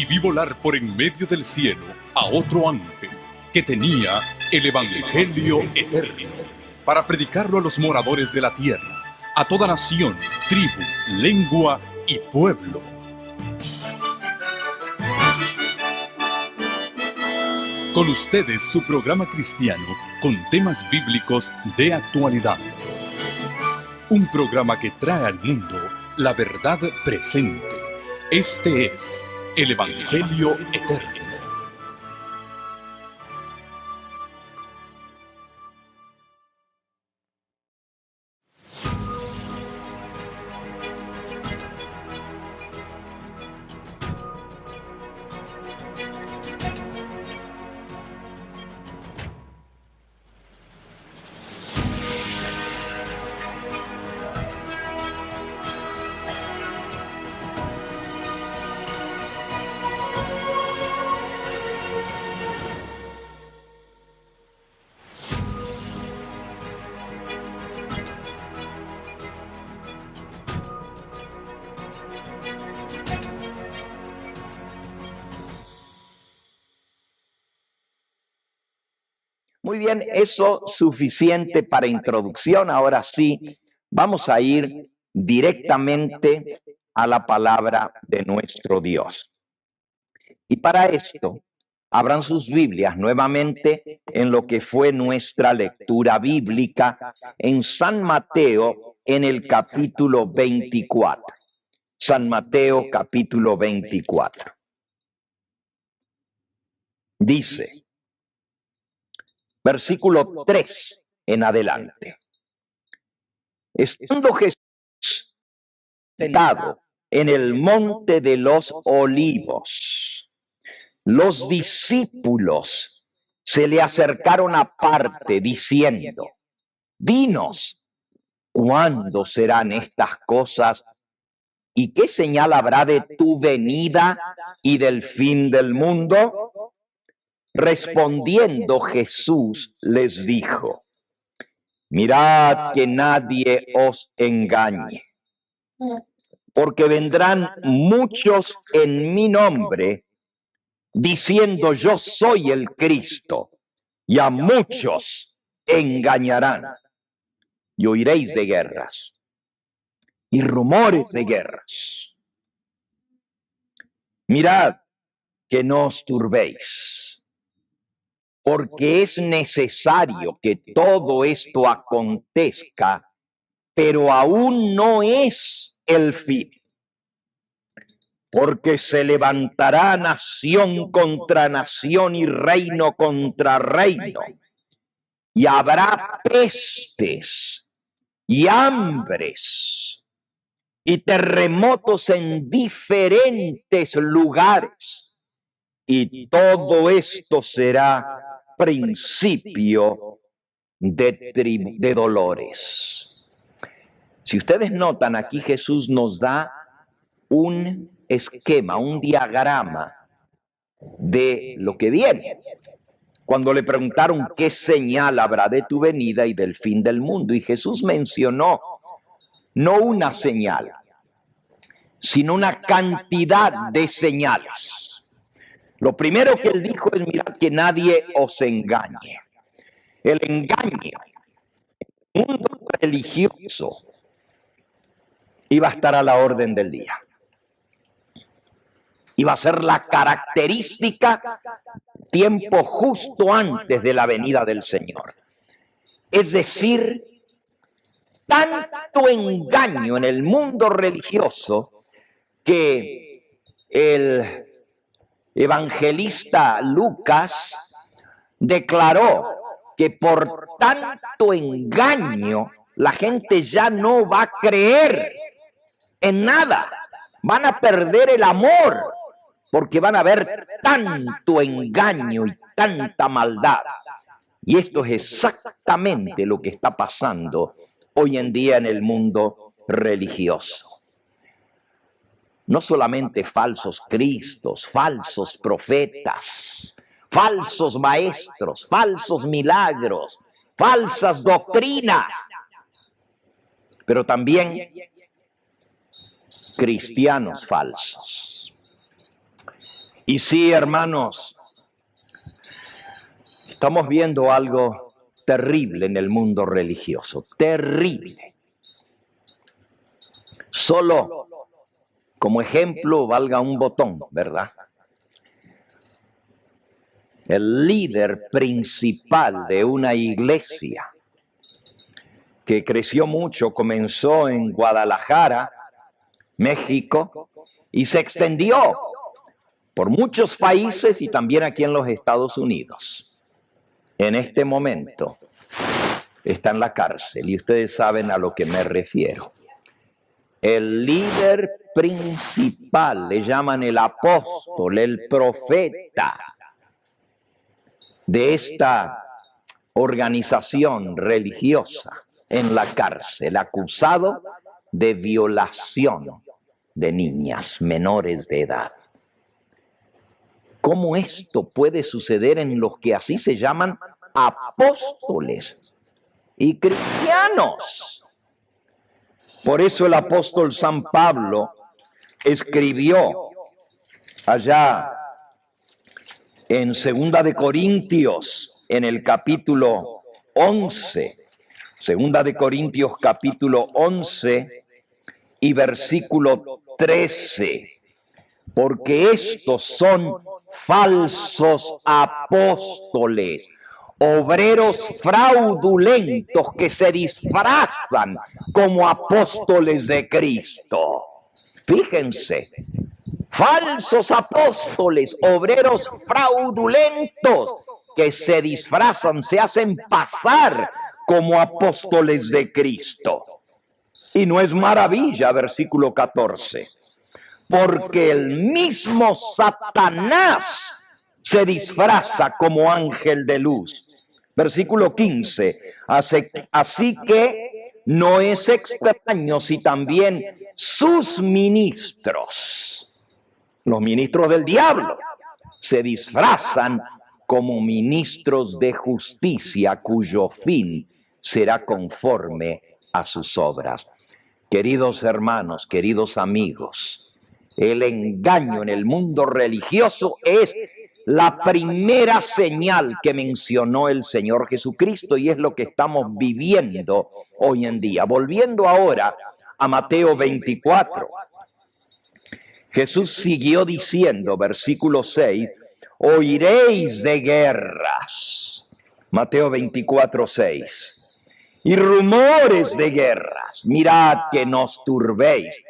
y vi volar por en medio del cielo a otro ángel que tenía el Evangelio eterno para predicarlo a los moradores de la tierra, a toda nación, tribu, lengua y pueblo. Con ustedes su programa cristiano con temas bíblicos de actualidad. Un programa que trae al mundo la verdad presente. Este es el Evangelio eterno. Muy bien, eso suficiente para introducción. Ahora sí, vamos a ir directamente a la palabra de nuestro Dios. Y para esto, abran sus Biblias nuevamente en lo que fue nuestra lectura bíblica en San Mateo en el capítulo 24. San Mateo capítulo 24. Dice, versículo 3 en adelante. Estando Jesús sentado en el monte de los olivos, los discípulos se le acercaron aparte diciendo, dinos, ¿cuándo serán estas cosas? ¿Y qué señal habrá de tu venida y del fin del mundo? Respondiendo Jesús les dijo, mirad que nadie os engañe, porque vendrán muchos en mi nombre, diciendo yo soy el Cristo, y a muchos engañarán. Y oiréis de guerras y rumores de guerras. Mirad que no os turbéis, porque es necesario que todo esto acontezca, pero aún no es el fin. Porque se levantará nación contra nación y reino contra reino, y habrá pestes y hambres y terremotos en diferentes lugares, y todo esto será principio de dolores. Si ustedes notan, aquí Jesús nos da un esquema, un diagrama de lo que viene. Cuando le preguntaron qué señal habrá de tu venida y del fin del mundo, y Jesús mencionó no una señal, sino una cantidad de señales. Lo primero que él dijo es, mirad que nadie os engañe. El engaño, el mundo religioso, iba a estar a la orden del día. Iba a ser la característica tiempo justo antes de la venida del Señor. Es decir, tanto engaño en el mundo religioso que el evangelista Lucas declaró que por tanto engaño la gente ya no va a creer en nada. Van a perder el amor porque van a ver tanto engaño y tanta maldad. Y esto es exactamente lo que está pasando hoy en día en el mundo religioso. No solamente falsos cristos, falsos profetas, falsos maestros, falsos milagros, falsas doctrinas, pero también cristianos falsos. Y sí, hermanos, estamos viendo algo terrible en el mundo religioso, terrible. Solo como ejemplo valga un botón, ¿verdad? El líder principal de una iglesia que creció mucho, comenzó en Guadalajara, México, y se extendió por muchos países y también aquí en los Estados Unidos. En este momento está en la cárcel y ustedes saben a lo que me refiero. El líder principal, le llaman el apóstol, el profeta de esta organización religiosa, en la cárcel, acusado de violación de niñas menores de edad. ¿Cómo esto puede suceder en los que así se llaman apóstoles y cristianos? Por eso el apóstol San Pablo escribió allá en 2 de Corintios, en el capítulo 11, 2 de Corintios capítulo 11 y versículo 13, porque estos son falsos apóstoles, obreros fraudulentos que se disfrazan como apóstoles de Cristo. Fíjense, falsos apóstoles, obreros fraudulentos que se disfrazan, se hacen pasar como apóstoles de Cristo. Y no es maravilla, versículo 14, porque el mismo Satanás se disfraza como ángel de luz. Versículo 15, así que no es extraño si también sus ministros, los ministros del diablo, se disfrazan como ministros de justicia, cuyo fin será conforme a sus obras. Queridos hermanos, queridos amigos, el engaño en el mundo religioso es la primera señal que mencionó el Señor Jesucristo y es lo que estamos viviendo hoy en día. Volviendo ahora a Mateo 24, Jesús siguió diciendo, versículo 6, oiréis de guerras. Mateo 24, 6. Y rumores de guerras. Mirad que no os turbéis,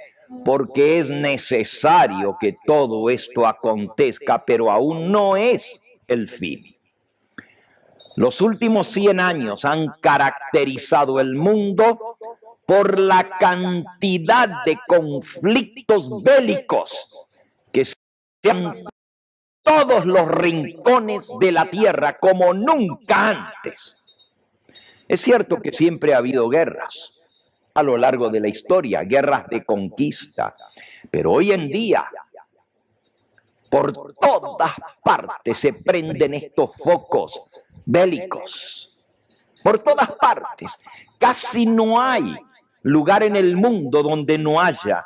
porque es necesario que todo esto acontezca, pero aún no es el fin. Los últimos 100 años han caracterizado el mundo por la cantidad de conflictos bélicos que se han todos los rincones de la tierra como nunca antes. Es cierto que siempre ha habido guerras a lo largo de la historia, guerras de conquista, pero hoy en día por todas partes se prenden estos focos bélicos. Por todas partes. Casi no hay lugar en el mundo donde no haya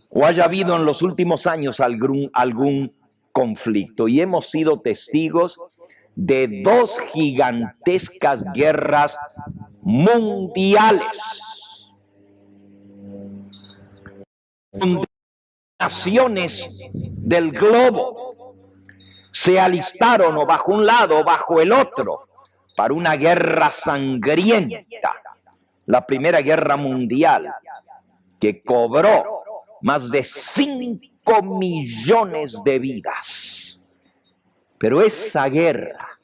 o haya habido en los últimos años algún conflicto. Y hemos sido testigos de 2 gigantescas guerras mundiales, donde naciones del globo se alistaron o bajo un lado o bajo el otro para una guerra sangrienta, la Primera Guerra Mundial, que cobró más de 5 millones de vidas. Pero esa guerra,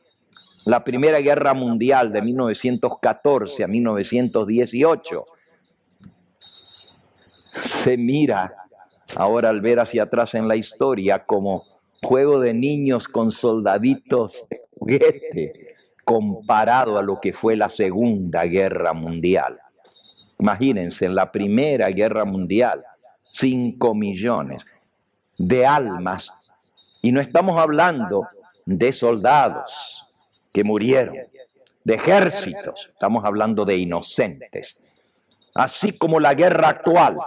la Primera Guerra Mundial de 1914 a 1918, se mira ahora al ver hacia atrás en la historia como juego de niños con soldaditos de juguete comparado a lo que fue la Segunda Guerra Mundial. Imagínense, en la Primera Guerra Mundial, 5 millones de almas, y no estamos hablando de soldados que murieron, de ejércitos, estamos hablando de inocentes. Así como la guerra actual,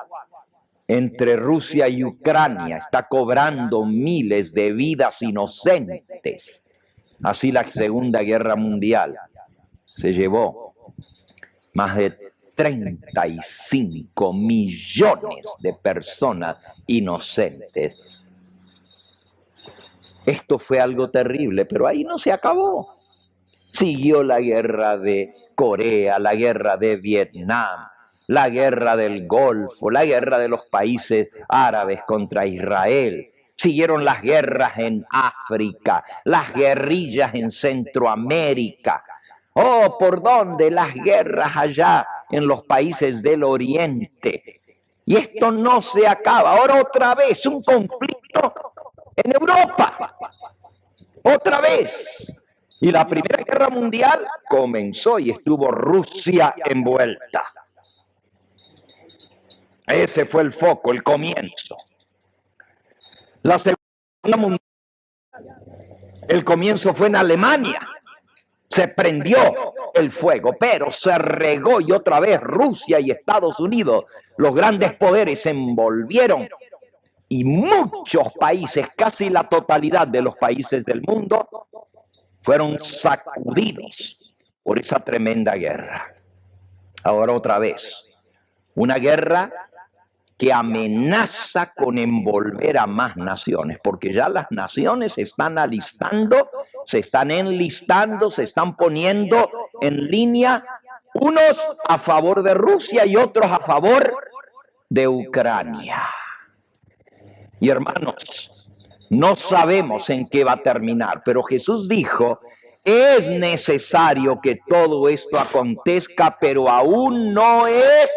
entre Rusia y Ucrania está cobrando miles de vidas inocentes. Así la Segunda Guerra Mundial se llevó más de 35 millones de personas inocentes. Esto fue algo terrible, pero ahí no se acabó. Siguió la guerra de Corea, la guerra de Vietnam, la guerra del Golfo, la guerra de los países árabes contra Israel. Siguieron las guerras en África, las guerrillas en Centroamérica. Oh, ¿por dónde? Las guerras allá en los países del Oriente. Y esto no se acaba. Ahora otra vez un conflicto en Europa. Otra vez. Y la Primera Guerra Mundial comenzó y estuvo Rusia envuelta. Ese fue el foco, el comienzo. La Segunda Guerra Mundial, el comienzo fue en Alemania. Se prendió el fuego, pero se regó y otra vez Rusia y Estados Unidos, los grandes poderes, se envolvieron y muchos países, casi la totalidad de los países del mundo, fueron sacudidos por esa tremenda guerra. Ahora otra vez, una guerra que amenaza con envolver a más naciones, porque ya las naciones se están alistando, se están enlistando, se están poniendo en línea, unos a favor de Rusia y otros a favor de Ucrania. Y hermanos, no sabemos en qué va a terminar, pero Jesús dijo, es necesario que todo esto acontezca, pero aún no es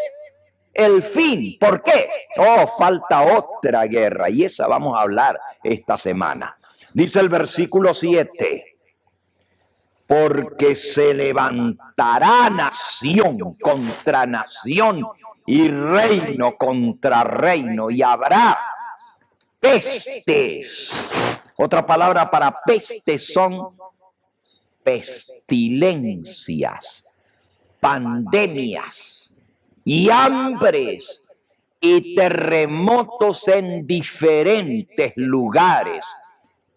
el fin. ¿Por qué? Oh, falta otra guerra, y esa vamos a hablar esta semana. Dice el versículo 7, porque se levantará nación contra nación y reino contra reino, y habrá pestes. Otra palabra para pestes son pestilencias, pandemias y hambres y terremotos en diferentes lugares.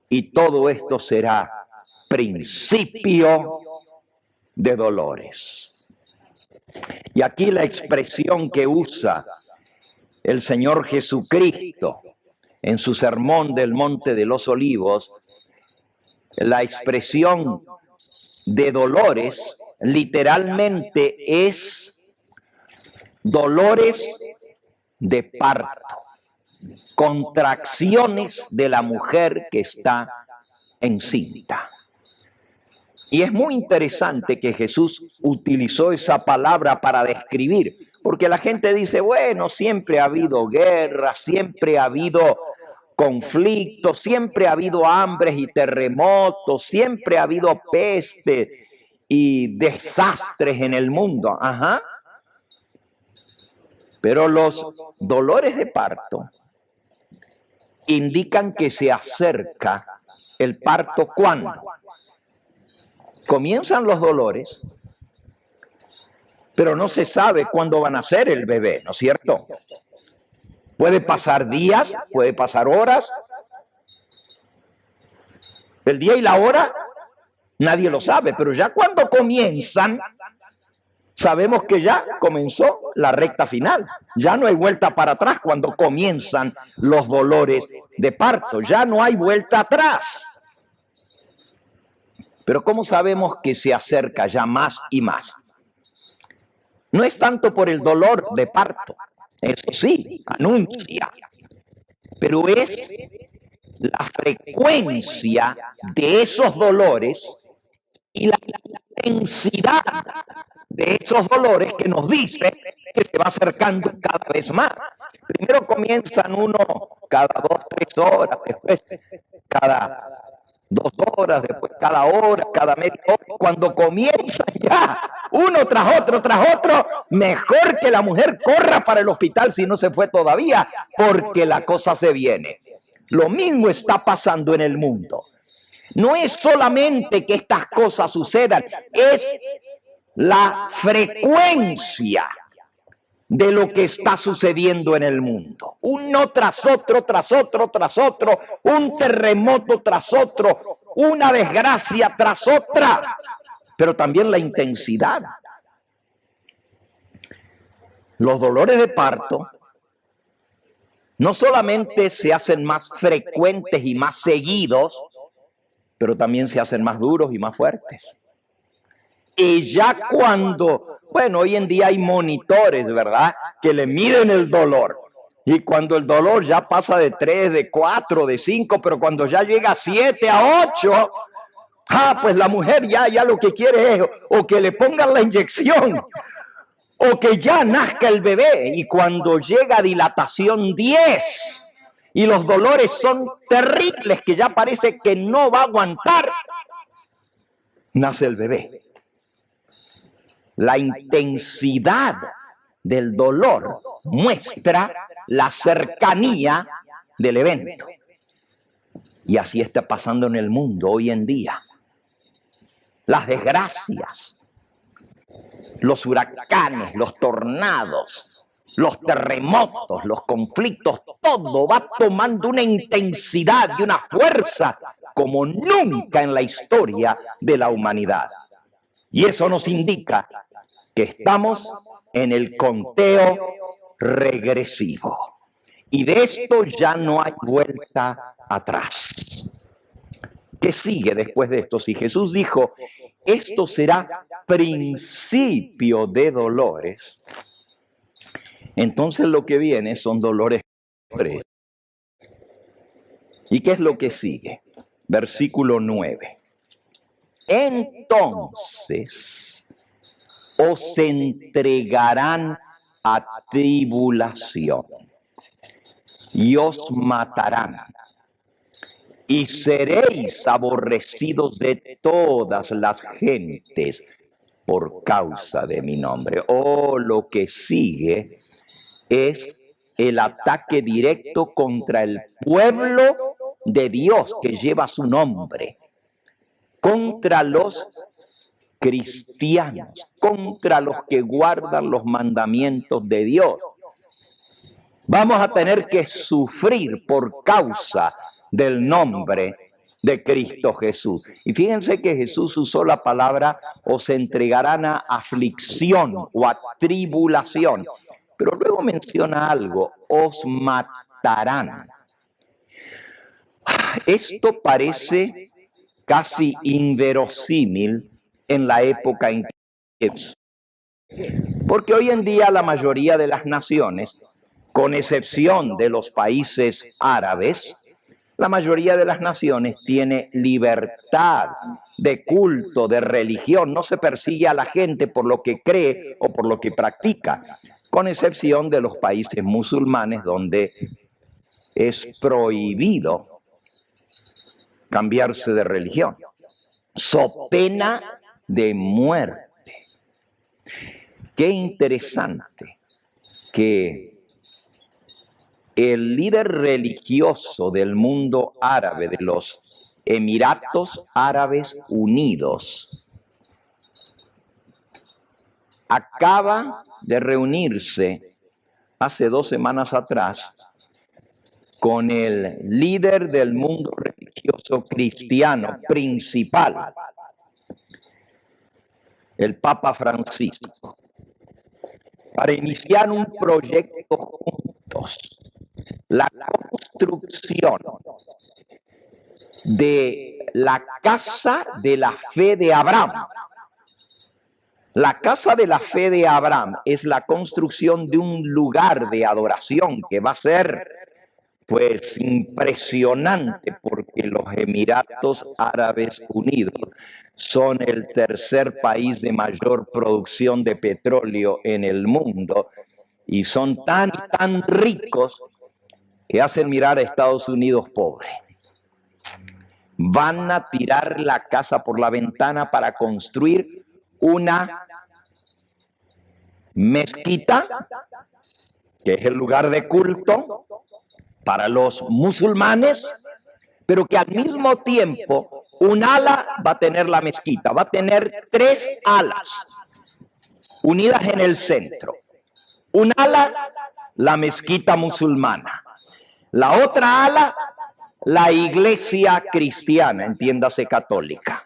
Y todo esto será principio de dolores. Y aquí la expresión que usa el Señor Jesucristo en su sermón del Monte de los Olivos, la expresión de dolores literalmente es dolores de parto, contracciones de la mujer que está encinta. Y es muy interesante que Jesús utilizó esa palabra para describir, porque la gente dice, bueno, siempre ha habido guerra, siempre ha habido conflictos, siempre ha habido hambres y terremotos, siempre ha habido peste y desastres en el mundo. Ajá. Pero los dolores de parto indican que se acerca el parto. ¿Cuándo? Comienzan los dolores, pero no se sabe cuándo van a ser el bebé, ¿no es cierto? Puede pasar días, puede pasar horas. El día y la hora nadie lo sabe, pero ya cuando comienzan, sabemos que ya comenzó la recta final. Ya no hay vuelta para atrás cuando comienzan los dolores de parto. Ya no hay vuelta atrás. Pero ¿cómo sabemos que se acerca ya más y más? No es tanto por el dolor de parto. Eso sí, anuncia. Pero es la frecuencia de esos dolores y la intensidad de esos dolores que nos dice que se va acercando cada vez más. Primero comienzan uno cada 2, 3 horas, después cada 2 horas, después cada hora, cada media hora. Cuando comienzan ya uno tras otro, mejor que la mujer corra para el hospital si no se fue todavía, porque la cosa se viene. Lo mismo está pasando en el mundo. No es solamente que estas cosas sucedan, es la frecuencia de lo que está sucediendo en el mundo. Uno tras otro, tras otro, tras otro, un terremoto tras otro, una desgracia tras otra, pero también la intensidad. Los dolores de parto no solamente se hacen más frecuentes y más seguidos, pero también se hacen más duros y más fuertes. Y ya cuando, bueno, hoy en día hay monitores, ¿verdad?, que le miden el dolor. Y cuando el dolor ya pasa de 3, de 4, de 5, pero cuando ya llega a 7, a 8, pues la mujer ya lo que quiere es o que le pongan la inyección o que ya nazca el bebé. Y cuando llega a dilatación 10 y los dolores son terribles, que ya parece que no va a aguantar, nace el bebé. La intensidad del dolor muestra la cercanía del evento. Y así está pasando en el mundo hoy en día. Las desgracias, los huracanes, los tornados, los terremotos, los conflictos, todo va tomando una intensidad y una fuerza como nunca en la historia de la humanidad. Y eso nos indica que estamos en el conteo regresivo. Y de esto ya no hay vuelta atrás. ¿Qué sigue después de esto? Si Jesús dijo, esto será principio de dolores, entonces lo que viene son dolores. ¿Y qué es lo que sigue? Versículo 9. Entonces os entregarán a tribulación y os matarán, y seréis aborrecidos de todas las gentes por causa de mi nombre. Lo que sigue es el ataque directo contra el pueblo de Dios que lleva su nombre, contra los cristianos, contra los que guardan los mandamientos de Dios. Vamos a tener que sufrir por causa del nombre de Cristo Jesús. Y fíjense que Jesús usó la palabra os entregarán a aflicción o a tribulación, pero luego menciona algo, os matarán. Esto parece casi inverosímil en la época en que, porque hoy en día la mayoría de las naciones, con excepción de los países árabes, la mayoría de las naciones tiene libertad de culto, de religión. No se persigue a la gente por lo que cree o por lo que practica, con excepción de los países musulmanes donde es prohibido cambiarse de religión, so pena de muerte. Qué interesante que el líder religioso del mundo árabe, de los Emiratos Árabes Unidos, acaba de reunirse hace 2 semanas atrás con el líder del mundo religioso cristiano principal, el Papa Francisco, para iniciar un proyecto juntos, la construcción de la casa de la fe de Abraham. La casa de la fe de Abraham es la construcción de un lugar de adoración que va a ser, pues, impresionante, porque los Emiratos Árabes Unidos son el tercer país de mayor producción de petróleo en el mundo y son tan ricos que hacen mirar a Estados Unidos pobre. Van a tirar la casa por la ventana para construir una mezquita, que es el lugar de culto para los musulmanes, pero que al mismo tiempo un ala va a tener la mezquita, va a tener 3 alas unidas en el centro. Un ala, la mezquita musulmana. La otra ala, la iglesia cristiana, entiéndase católica.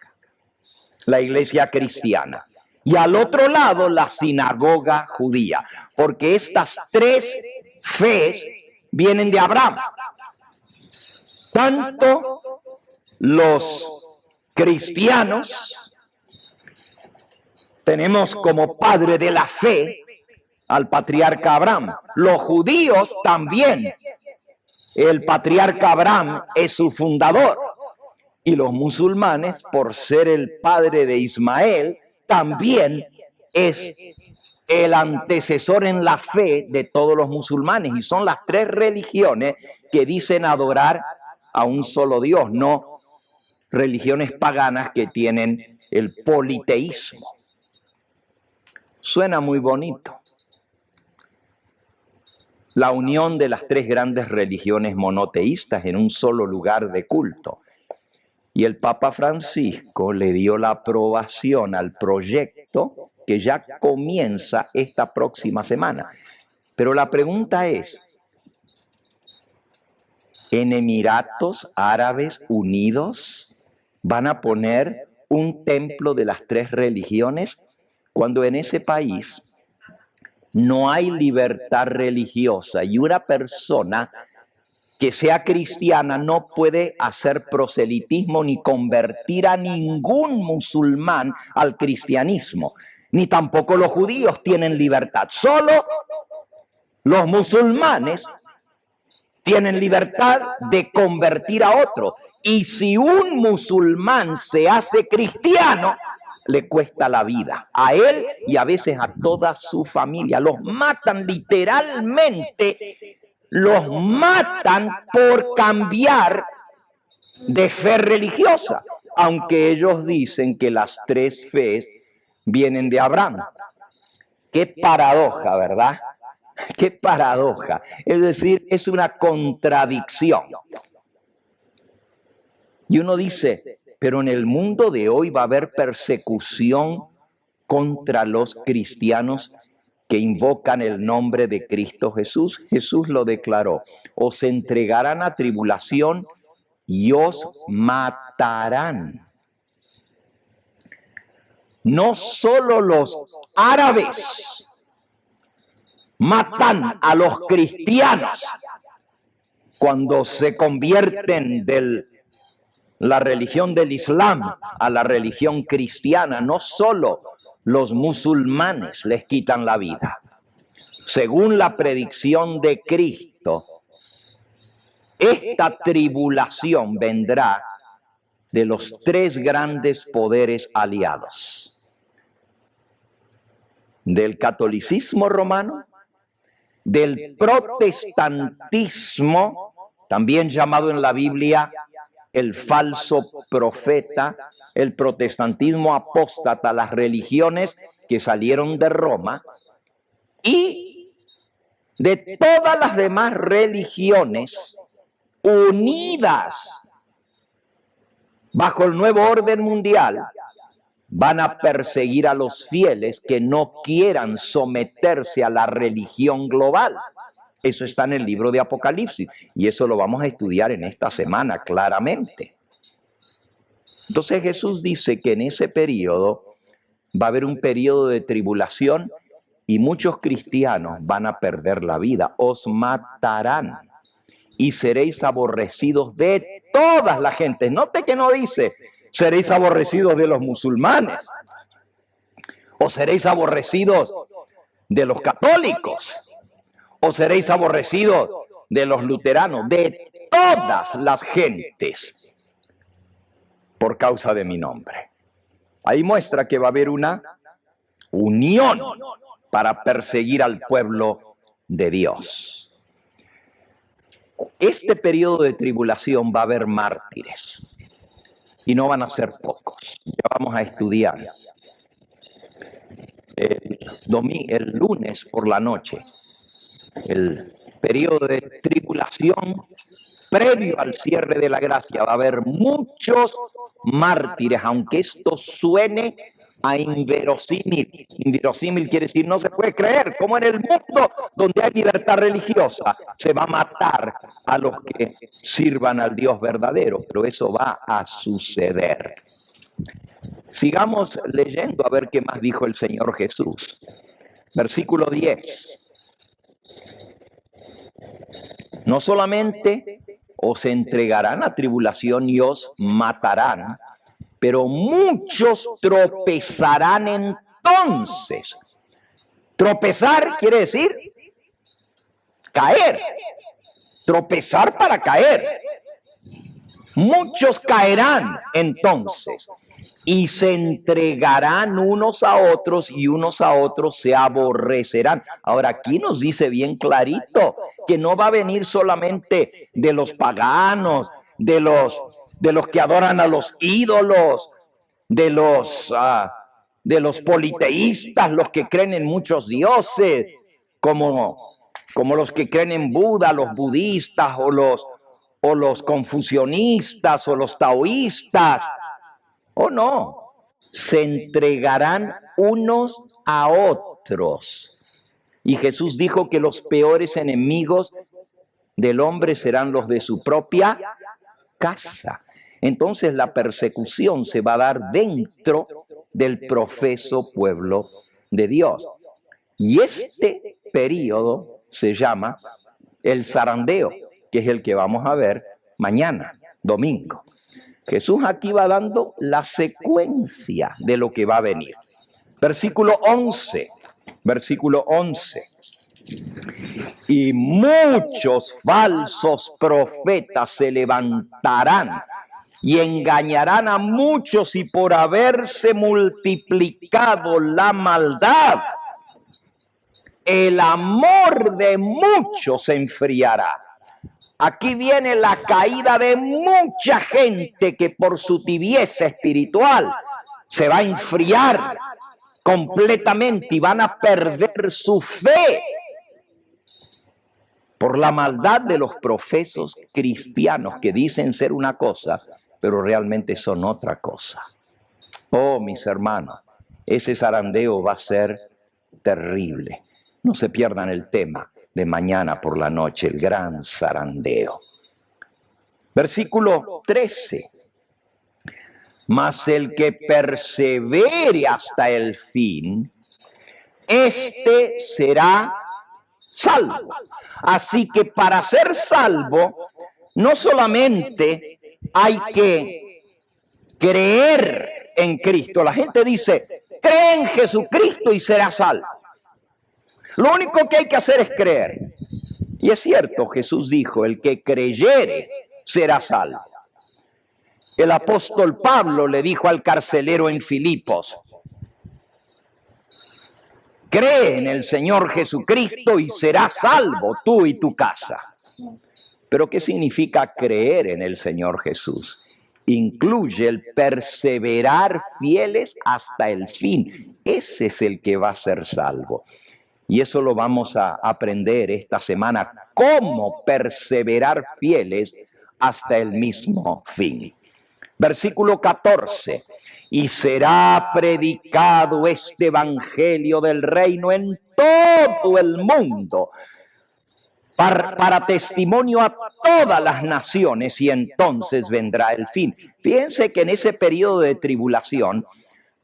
La iglesia cristiana. Y al otro lado, la sinagoga judía. Porque estas tres fees vienen de Abraham. Tanto los cristianos tenemos como padre de la fe al patriarca Abraham. Los judíos también. El patriarca Abraham es su fundador. Y los musulmanes, por ser el padre de Ismael, también es el antecesor en la fe de todos los musulmanes. Y son las tres religiones que dicen adorar a un solo Dios, no religiones paganas que tienen el politeísmo. Suena muy bonito. La unión de las tres grandes religiones monoteístas en un solo lugar de culto. Y el Papa Francisco le dio la aprobación al proyecto que ya comienza esta próxima semana. Pero la pregunta es, ¿en Emiratos Árabes Unidos van a poner un templo de las tres religiones cuando en ese país no hay libertad religiosa y una persona que sea cristiana no puede hacer proselitismo ni convertir a ningún musulmán al cristianismo? Ni tampoco los judíos tienen libertad. Solo los musulmanes tienen libertad de convertir a otro. Y si un musulmán se hace cristiano, le cuesta la vida a él y a veces a toda su familia. Los matan literalmente, los matan por cambiar de fe religiosa, aunque ellos dicen que las tres fees vienen de Abraham. Qué paradoja, ¿verdad? Qué paradoja. Es decir, es una contradicción. Y uno dice, pero en el mundo de hoy va a haber persecución contra los cristianos que invocan el nombre de Cristo Jesús. Jesús lo declaró: os entregarán a tribulación y os matarán. No solo los árabes matan a los cristianos cuando se convierten de la religión del Islam a la religión cristiana. No solo los musulmanes les quitan la vida. Según la predicción de Cristo, esta tribulación vendrá de los tres grandes poderes aliados: del catolicismo romano, del protestantismo, también llamado en la Biblia el falso profeta, el protestantismo apóstata, las religiones que salieron de Roma, y de todas las demás religiones unidas bajo el nuevo orden mundial. Van a perseguir a los fieles que no quieran someterse a la religión global. Eso está en el libro de Apocalipsis y eso lo vamos a estudiar en esta semana claramente. Entonces Jesús dice que en ese periodo va a haber un periodo de tribulación y muchos cristianos van a perder la vida. Os matarán y seréis aborrecidos de todas las gentes. Note que no dice seréis aborrecidos de los musulmanes o seréis aborrecidos de los católicos o seréis aborrecidos de los luteranos, de todas las gentes por causa de mi nombre. Ahí muestra que va a haber una unión para perseguir al pueblo de Dios. Este periodo de tribulación va a haber mártires y no van a ser pocos. Ya vamos a estudiar el lunes por la noche el periodo de tribulación previo al cierre de la gracia. Va a haber muchos mártires, aunque esto suene a inverosímil. Inverosímil quiere decir no se puede creer. Como en el mundo donde hay libertad religiosa, se va a matar a los que sirvan al Dios verdadero. Pero eso va a suceder. Sigamos leyendo a ver qué más dijo el Señor Jesús. Versículo 10. No solamente os entregarán a tribulación y os matarán, pero muchos tropezarán entonces. Tropezar quiere decir caer. Tropezar para caer. Muchos caerán entonces y se entregarán unos a otros y unos a otros se aborrecerán. Ahora aquí nos dice bien clarito que no va a venir solamente de los paganos, de los que adoran a los ídolos, de los politeístas, los que creen en muchos dioses, como los que creen en Buda, los budistas o los confucionistas o los taoístas. ¿O no? Se entregarán unos a otros. Y Jesús dijo que los peores enemigos del hombre serán los de su propia casa. Entonces la persecución se va a dar dentro del profeso pueblo de Dios. Y este periodo se llama el zarandeo, que es el que vamos a ver mañana, domingo. Jesús aquí va dando la secuencia de lo que va a venir. Versículo 11. Y muchos falsos profetas se levantarán y engañarán a muchos, y por haberse multiplicado la maldad, el amor de muchos se enfriará. Aquí viene la caída de mucha gente que por su tibieza espiritual se va a enfriar completamente y van a perder su fe por la maldad de los profesos cristianos que dicen ser una cosa, pero realmente son otra cosa. Oh, mis hermanos, ese zarandeo va a ser terrible. No se pierdan el tema de mañana por la noche, el gran zarandeo. Versículo 13. Mas el que persevere hasta el fin, este será salvo. Así que para ser salvo, no solamente hay que creer en Cristo. La gente dice, cree en Jesucristo y serás salvo. Lo único que hay que hacer es creer. Y es cierto, Jesús dijo, el que creyere será salvo. El apóstol Pablo le dijo al carcelero en Filipos, cree en el Señor Jesucristo y serás salvo tú y tu casa. Pero ¿qué significa creer en el Señor Jesús? Incluye el perseverar fieles hasta el fin. Ese es el que va a ser salvo. Y eso lo vamos a aprender esta semana, cómo perseverar fieles hasta el mismo fin. Versículo 14. Y será predicado este evangelio del reino en todo el mundo, para testimonio a todas las naciones, y entonces vendrá el fin. Fíjense que en ese periodo de tribulación,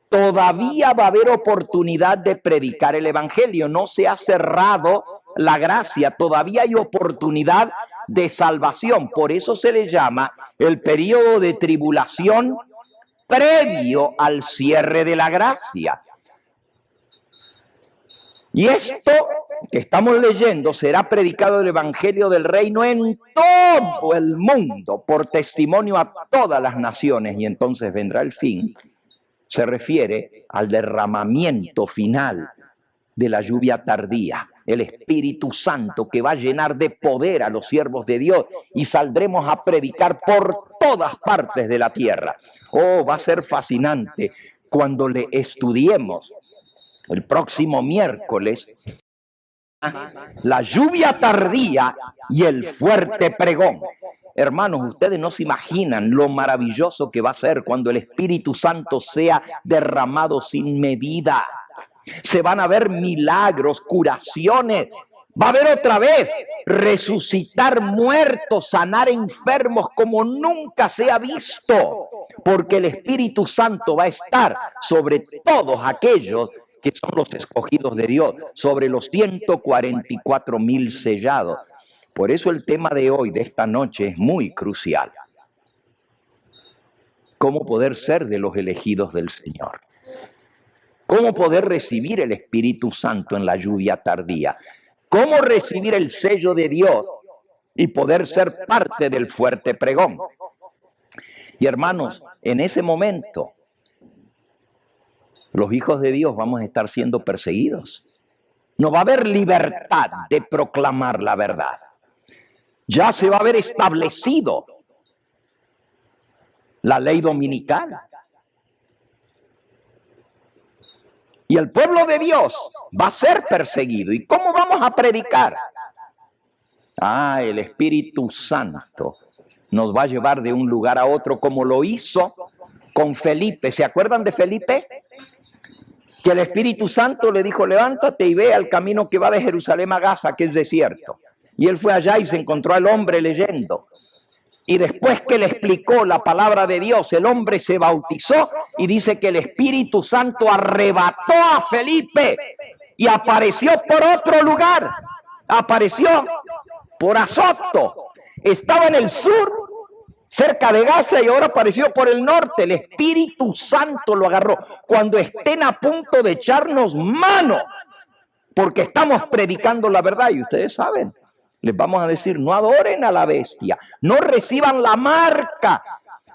todavía va a haber oportunidad de predicar el evangelio. No se ha cerrado la gracia, todavía hay oportunidad de salvación. Por eso se le llama el periodo de tribulación previo al cierre de la gracia. Y esto que estamos leyendo será predicado el evangelio del reino en todo el mundo por testimonio a todas las naciones, y entonces vendrá el fin. Se refiere al derramamiento final de la lluvia tardía, el Espíritu Santo que va a llenar de poder a los siervos de Dios y saldremos a predicar por todas partes de la tierra. Oh, va a ser fascinante cuando le estudiemos el próximo miércoles la lluvia tardía y el fuerte pregón. Hermanos, ustedes no se imaginan lo maravilloso que va a ser cuando el Espíritu Santo sea derramado sin medida. Se van a ver milagros, curaciones. Va a haber otra vez resucitar muertos, sanar enfermos como nunca se ha visto. Porque el Espíritu Santo va a estar sobre todos aquellos que son los escogidos de Dios, sobre los 144,000 sellados. Por eso el tema de hoy, de esta noche, es muy crucial. ¿Cómo poder ser de los elegidos del Señor? ¿Cómo poder recibir el Espíritu Santo en la lluvia tardía? ¿Cómo recibir el sello de Dios y poder ser parte del fuerte pregón? Y hermanos, en ese momento, los hijos de Dios vamos a estar siendo perseguidos. No va a haber libertad de proclamar la verdad. Ya se va a haber establecido la ley dominical. Y el pueblo de Dios va a ser perseguido. ¿Y cómo vamos a predicar? El Espíritu Santo nos va a llevar de un lugar a otro, como lo hizo con Felipe. ¿Se acuerdan de Felipe? Que el Espíritu Santo le dijo, levántate y ve al camino que va de Jerusalén a Gaza, que es desierto. Y él fue allá y se encontró al hombre leyendo. Y después que le explicó la palabra de Dios, el hombre se bautizó y dice que el Espíritu Santo arrebató a Felipe y apareció por otro lugar. Apareció por Azoto. Estaba en el sur, cerca de Gaza, y ahora apareció por el norte. El Espíritu Santo lo agarró. Cuando estén a punto de echarnos mano, porque estamos predicando la verdad, y ustedes saben, les vamos a decir, no adoren a la bestia, no reciban la marca,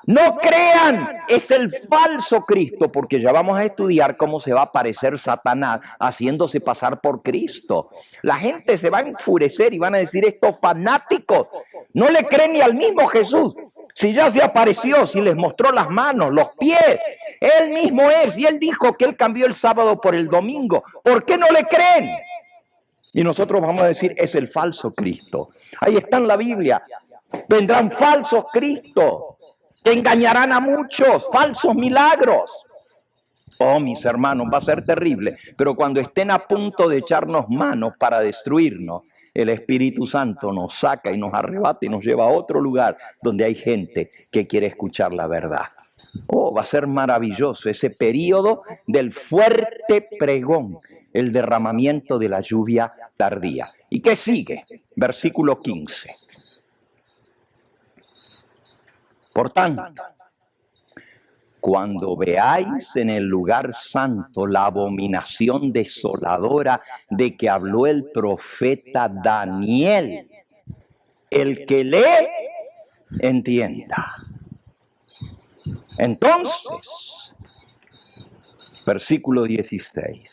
no crean, es el falso Cristo, porque ya vamos a estudiar cómo se va a aparecer Satanás haciéndose pasar por Cristo. La gente se va a enfurecer y van a decir, estos fanáticos no le creen ni al mismo Jesús. Si ya se apareció, si les mostró las manos, los pies, él mismo es, y él dijo que él cambió el sábado por el domingo, ¿por qué no le creen? Y nosotros vamos a decir, es el falso Cristo. Ahí está en la Biblia. Vendrán falsos Cristos que engañarán a muchos, falsos milagros. Oh, mis hermanos, va a ser terrible. Pero cuando estén a punto de echarnos manos para destruirnos, el Espíritu Santo nos saca y nos arrebata y nos lleva a otro lugar donde hay gente que quiere escuchar la verdad. Oh, va a ser maravilloso ese periodo del fuerte pregón, el derramamiento de la lluvia tardía. ¿Y qué sigue? Versículo 15. Por tanto, cuando veáis en el lugar santo la abominación desoladora de que habló el profeta Daniel, el que lee, entienda. Entonces, versículo 16.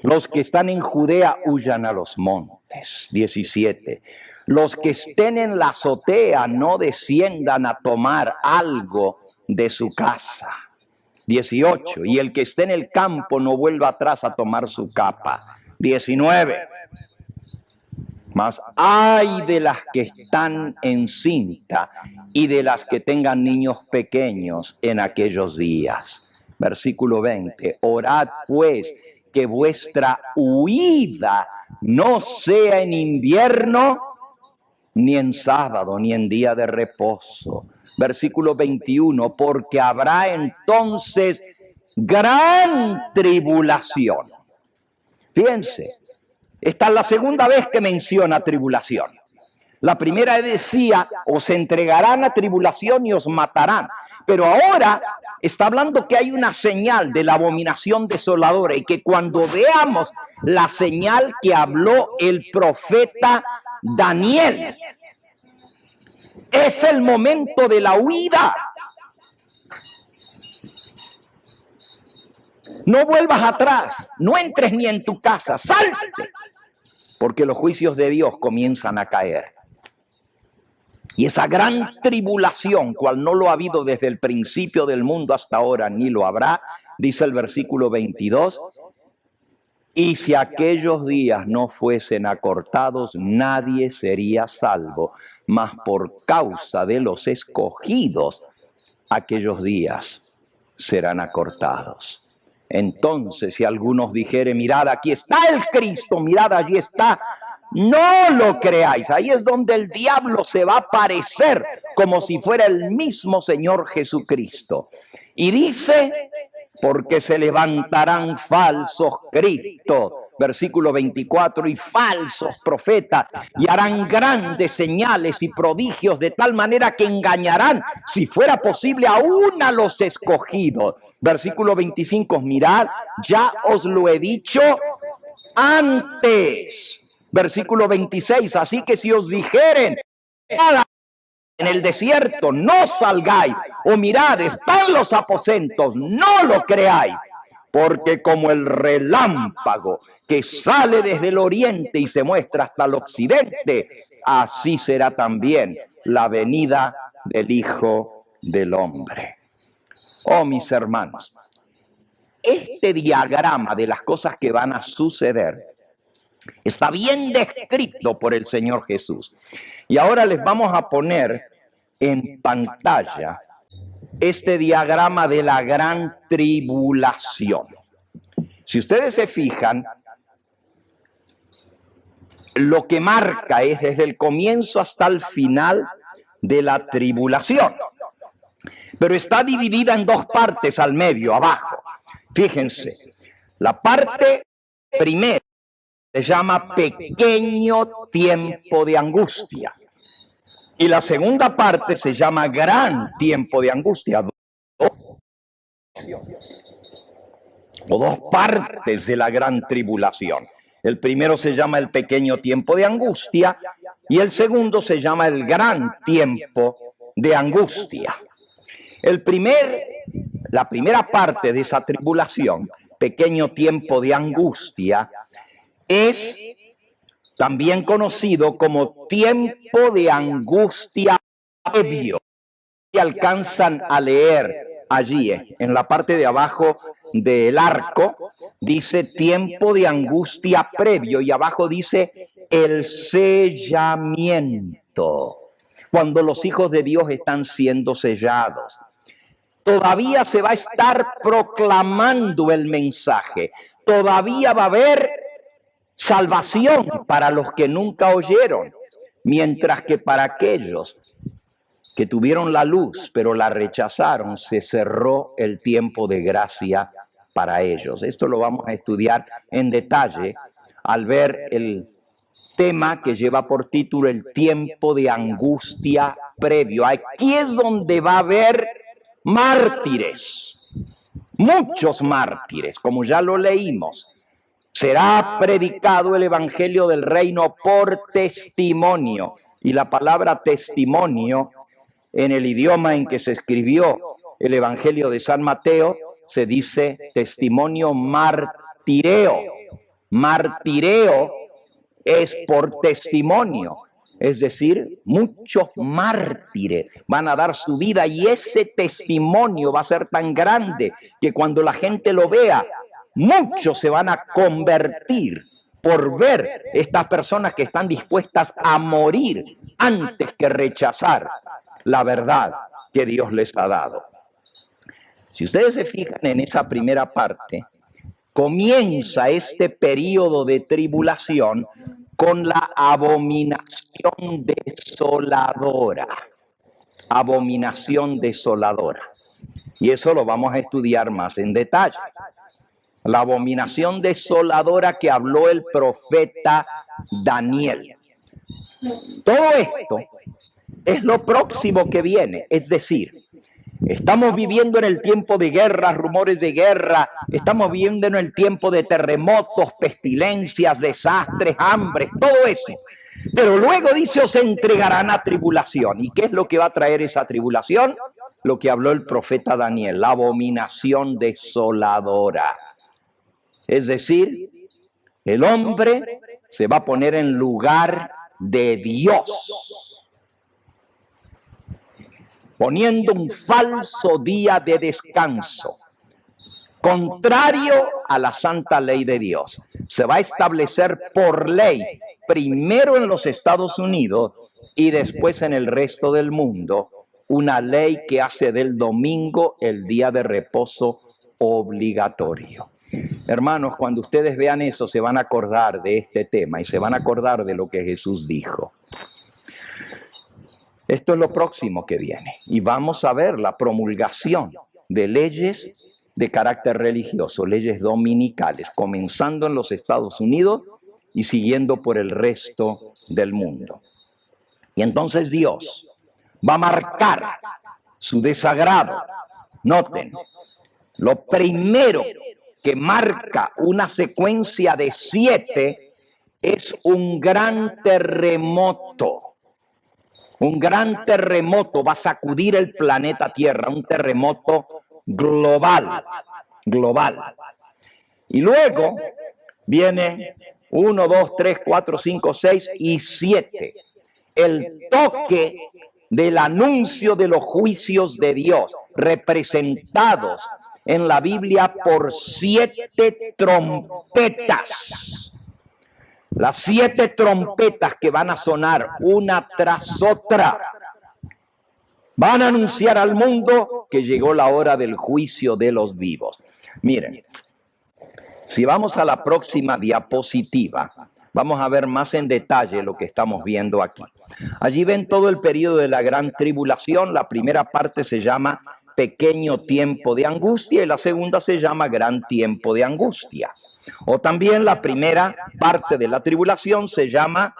Los que están en Judea huyan a los montes. 17. Los que estén en la azotea no desciendan a tomar algo de su casa. 18. Y el que esté en el campo no vuelva atrás a tomar su capa. 19. Mas ay de las que están encinta y de las que tengan niños pequeños en aquellos días. Versículo 20. Orad pues que vuestra huida no sea en invierno, ni en sábado, ni en día de reposo. Versículo 21, porque habrá entonces gran tribulación. Fíjense, esta es la segunda vez que menciona tribulación. La primera decía, os entregarán a tribulación y os matarán. Pero ahora está hablando que hay una señal de la abominación desoladora y que cuando veamos la señal que habló el profeta Daniel, es el momento de la huida. No vuelvas atrás, no entres ni en tu casa, salte, porque los juicios de Dios comienzan a caer. Y esa gran tribulación, cual no lo ha habido desde el principio del mundo hasta ahora, ni lo habrá, dice el versículo 22, Y si aquellos días no fuesen acortados, nadie sería salvo, mas por causa de los escogidos, aquellos días serán acortados. Entonces, si algunos dijeren, mirad, aquí está el Cristo, mirad, allí está, no lo creáis. Ahí es donde el diablo se va a aparecer como si fuera el mismo Señor Jesucristo. Y dice, porque se levantarán falsos Cristos, versículo 24, y falsos profetas, y harán grandes señales y prodigios de tal manera que engañarán, si fuera posible, aún a los escogidos. Versículo 25, mirad, ya os lo he dicho antes. Versículo 26, así que si os dijeren en el desierto, no salgáis, o mirad, están los aposentos, no lo creáis, porque como el relámpago que sale desde el oriente y se muestra hasta el occidente, así será también la venida del Hijo del Hombre. Oh, mis hermanos, este diagrama de las cosas que van a suceder está bien descrito por el Señor Jesús. Y ahora les vamos a poner en pantalla este diagrama de la gran tribulación. Si ustedes se fijan, lo que marca es desde el comienzo hasta el final de la tribulación. Pero está dividida en dos partes al medio, abajo. Fíjense, la parte primera se llama pequeño tiempo de angustia. Y la segunda parte se llama gran tiempo de angustia. O dos partes de la gran tribulación. El primero se llama el pequeño tiempo de angustia y el segundo se llama el gran tiempo de angustia. La primera parte de esa tribulación, pequeño tiempo de angustia, es también conocido como tiempo de angustia previo. Y alcanzan a leer allí, en la parte de abajo del arco, dice tiempo de angustia previo, y abajo dice el sellamiento, cuando los hijos de Dios están siendo sellados. Todavía se va a estar proclamando el mensaje, todavía va a haber salvación para los que nunca oyeron, mientras que para aquellos que tuvieron la luz, pero la rechazaron, se cerró el tiempo de gracia para ellos. Esto lo vamos a estudiar en detalle al ver el tema que lleva por título el tiempo de angustia previo. Aquí es donde va a haber mártires, muchos mártires, como ya lo leímos. Será predicado el evangelio del reino por testimonio. Y la palabra testimonio, en el idioma en que se escribió el evangelio de San Mateo, se dice testimonio martireo. Martireo es por testimonio. Es decir, muchos mártires van a dar su vida y ese testimonio va a ser tan grande que cuando la gente lo vea, muchos se van a convertir por ver estas personas que están dispuestas a morir antes que rechazar la verdad que Dios les ha dado. Si ustedes se fijan en esa primera parte, comienza este periodo de tribulación con la abominación desoladora. Abominación desoladora. Y eso lo vamos a estudiar más en detalle. La abominación desoladora que habló el profeta Daniel. Todo esto es lo próximo que viene, es decir, estamos viviendo en el tiempo de guerra, rumores de guerra, estamos viviendo en el tiempo de terremotos, pestilencias, desastres, hambres, todo eso. Pero luego dice, os entregarán a tribulación. ¿Y qué es lo que va a traer esa tribulación? Lo que habló el profeta Daniel, la abominación desoladora. Es decir, el hombre se va a poner en lugar de Dios, poniendo un falso día de descanso, contrario a la santa ley de Dios. Se va a establecer por ley, primero en los Estados Unidos y después en el resto del mundo, una ley que hace del domingo el día de reposo obligatorio. Hermanos, cuando ustedes vean eso, se van a acordar de este tema y se van a acordar de lo que Jesús dijo. Esto es lo próximo que viene. Y vamos a ver la promulgación de leyes de carácter religioso, leyes dominicales, comenzando en los Estados Unidos y siguiendo por el resto del mundo. Y entonces Dios va a marcar su desagrado. Noten, lo primero que marca una secuencia de 7 es un gran terremoto. Un gran terremoto va a sacudir el planeta Tierra, un terremoto global. Y luego viene 1, 2, 3, 4, 5, 6 y 7. El toque del anuncio de los juicios de Dios, representados en la Biblia por 7 trompetas. Las 7 trompetas que van a sonar una tras otra van a anunciar al mundo que llegó la hora del juicio de los vivos. Miren, si vamos a la próxima diapositiva, vamos a ver más en detalle lo que estamos viendo aquí. Allí ven todo el periodo de la gran tribulación. La primera parte se llama pequeño tiempo de angustia y la segunda se llama gran tiempo de angustia. O también la primera parte de la tribulación se llama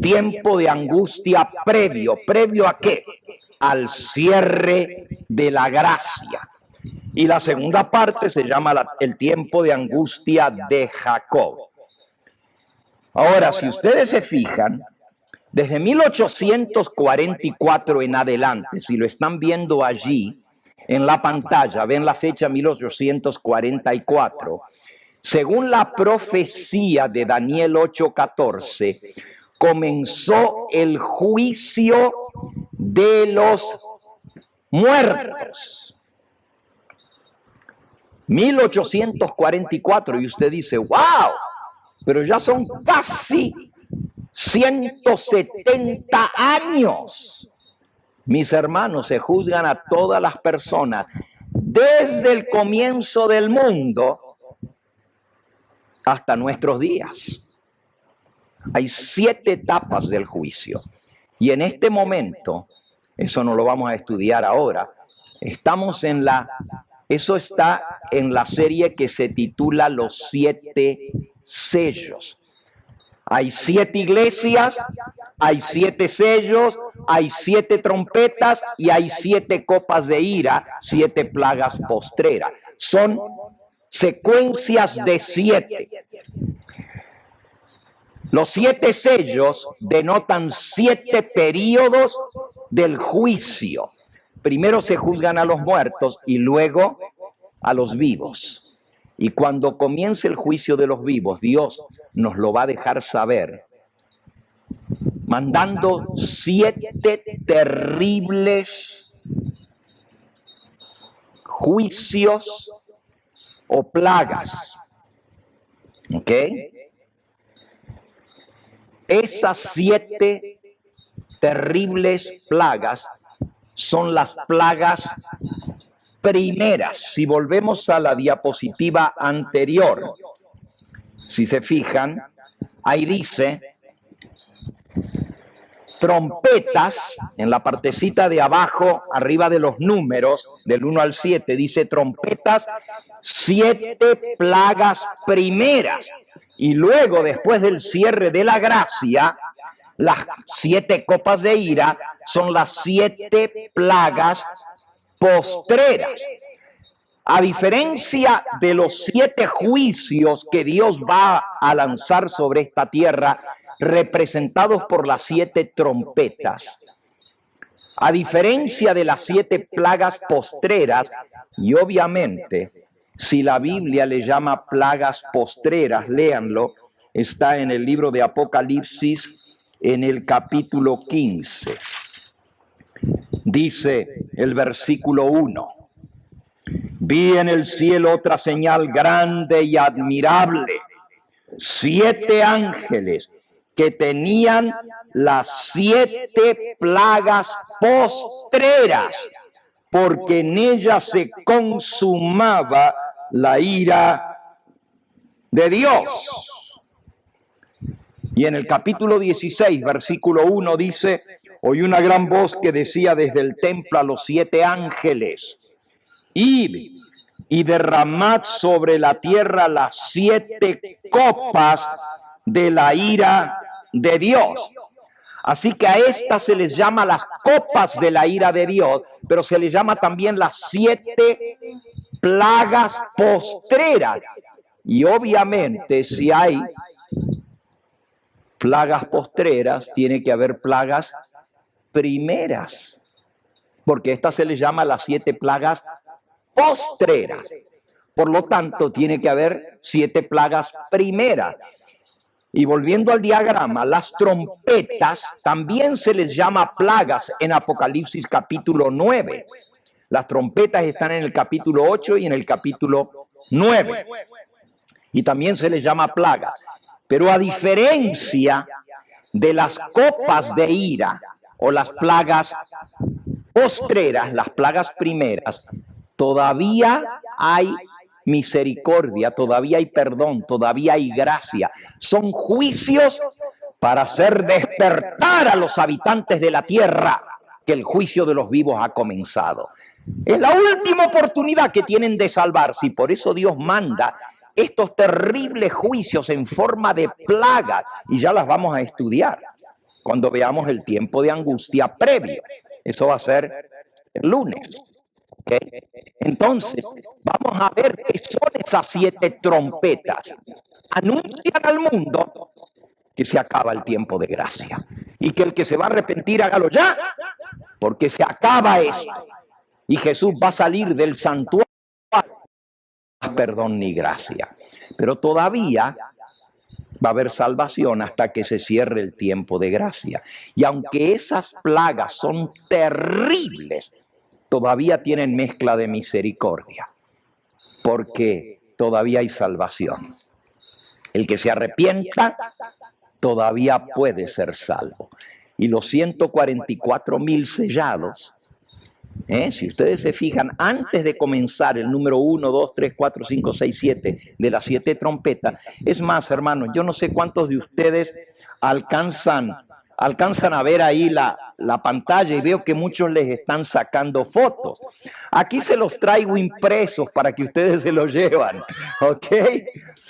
tiempo de angustia previo. ¿Previo a qué? Al cierre de la gracia. Y la segunda parte se llama el tiempo de angustia de Jacob. Ahora, si ustedes se fijan, desde 1844 en adelante, si lo están viendo allí en la pantalla, ven la fecha 1844, según la profecía de Daniel 8:14, comenzó el juicio de los muertos. 1844, y usted dice, wow, pero ya son casi 170 años. Mis hermanos, se juzgan a todas las personas desde el comienzo del mundo hasta nuestros días. Hay 7 etapas del juicio. Y en este momento, eso no lo vamos a estudiar ahora, eso está en la serie que se titula Los 7 sellos. Hay 7 iglesias, hay 7 sellos, hay 7 trompetas y hay 7 copas de ira, 7 plagas postreras. Son secuencias de 7. Los 7 sellos denotan 7 períodos del juicio. Primero se juzgan a los muertos y luego a los vivos. Y cuando comience el juicio de los vivos, Dios nos lo va a dejar saber, mandando 7 terribles juicios o plagas. ¿Ok? Esas 7 terribles plagas son las plagas primeras. Si volvemos a la diapositiva anterior, si se fijan, ahí dice trompetas, en la partecita de abajo, arriba de los números, del 1 al 7, dice trompetas, 7 plagas primeras. Y luego, después del cierre de la gracia, las 7 copas de ira son las 7 plagas postreras. A diferencia de los 7 juicios que Dios va a lanzar sobre esta tierra, representados por las 7 trompetas, a diferencia de las 7 plagas postreras, y obviamente, si la Biblia le llama plagas postreras, léanlo, está en el libro de Apocalipsis, en el capítulo 15. Dice el versículo 1, Vi en el cielo otra señal grande y admirable, 7 ángeles que tenían las 7 plagas postreras, porque en ellas se consumaba la ira de Dios. Y en el capítulo 16, versículo 1 dice: oí una gran voz que decía desde el templo a los 7 ángeles: id y derramad sobre la tierra las 7 copas de la ira de Dios. Así que a estas se les llama las copas de la ira de Dios, pero se les llama también las 7 plagas postreras. Y obviamente, si hay plagas postreras, tiene que haber plagas primeras, porque estas se les llama las 7 plagas postreras. Por lo tanto, tiene que haber 7 plagas primeras. Y volviendo al diagrama, las trompetas también se les llama plagas en Apocalipsis capítulo 9. Las trompetas están en el capítulo 8 y en el capítulo 9. Y también se les llama plagas. Pero a diferencia de las copas de ira o las plagas postreras, las plagas primeras, todavía hay misericordia, todavía hay perdón, todavía hay gracia. Son juicios para hacer despertar a los habitantes de la tierra que el juicio de los vivos ha comenzado. Es la última oportunidad que tienen de salvarse, y por eso Dios manda estos terribles juicios en forma de plagas, y ya las vamos a estudiar cuando veamos el tiempo de angustia previo. Eso va a ser el lunes. ¿Okay? Entonces, vamos a ver qué son esas 7 trompetas. Anuncian al mundo que se acaba el tiempo de gracia y que el que se va a arrepentir, hágalo ya, porque se acaba esto. Y Jesús va a salir del santuario, perdón ni gracia. Pero todavía va a haber salvación hasta que se cierre el tiempo de gracia. Y aunque esas plagas son terribles, todavía tienen mezcla de misericordia, porque todavía hay salvación. El que se arrepienta todavía puede ser salvo. Y los 144,000 sellados, si ustedes se fijan, antes de comenzar el número 1, 2, 3, 4, 5, 6, 7 de las 7 trompetas, es más, hermanos, yo no sé cuántos de ustedes alcanzan a ver ahí la pantalla, y veo que muchos les están sacando fotos. Aquí se los traigo impresos para que ustedes se los llevan, ¿ok?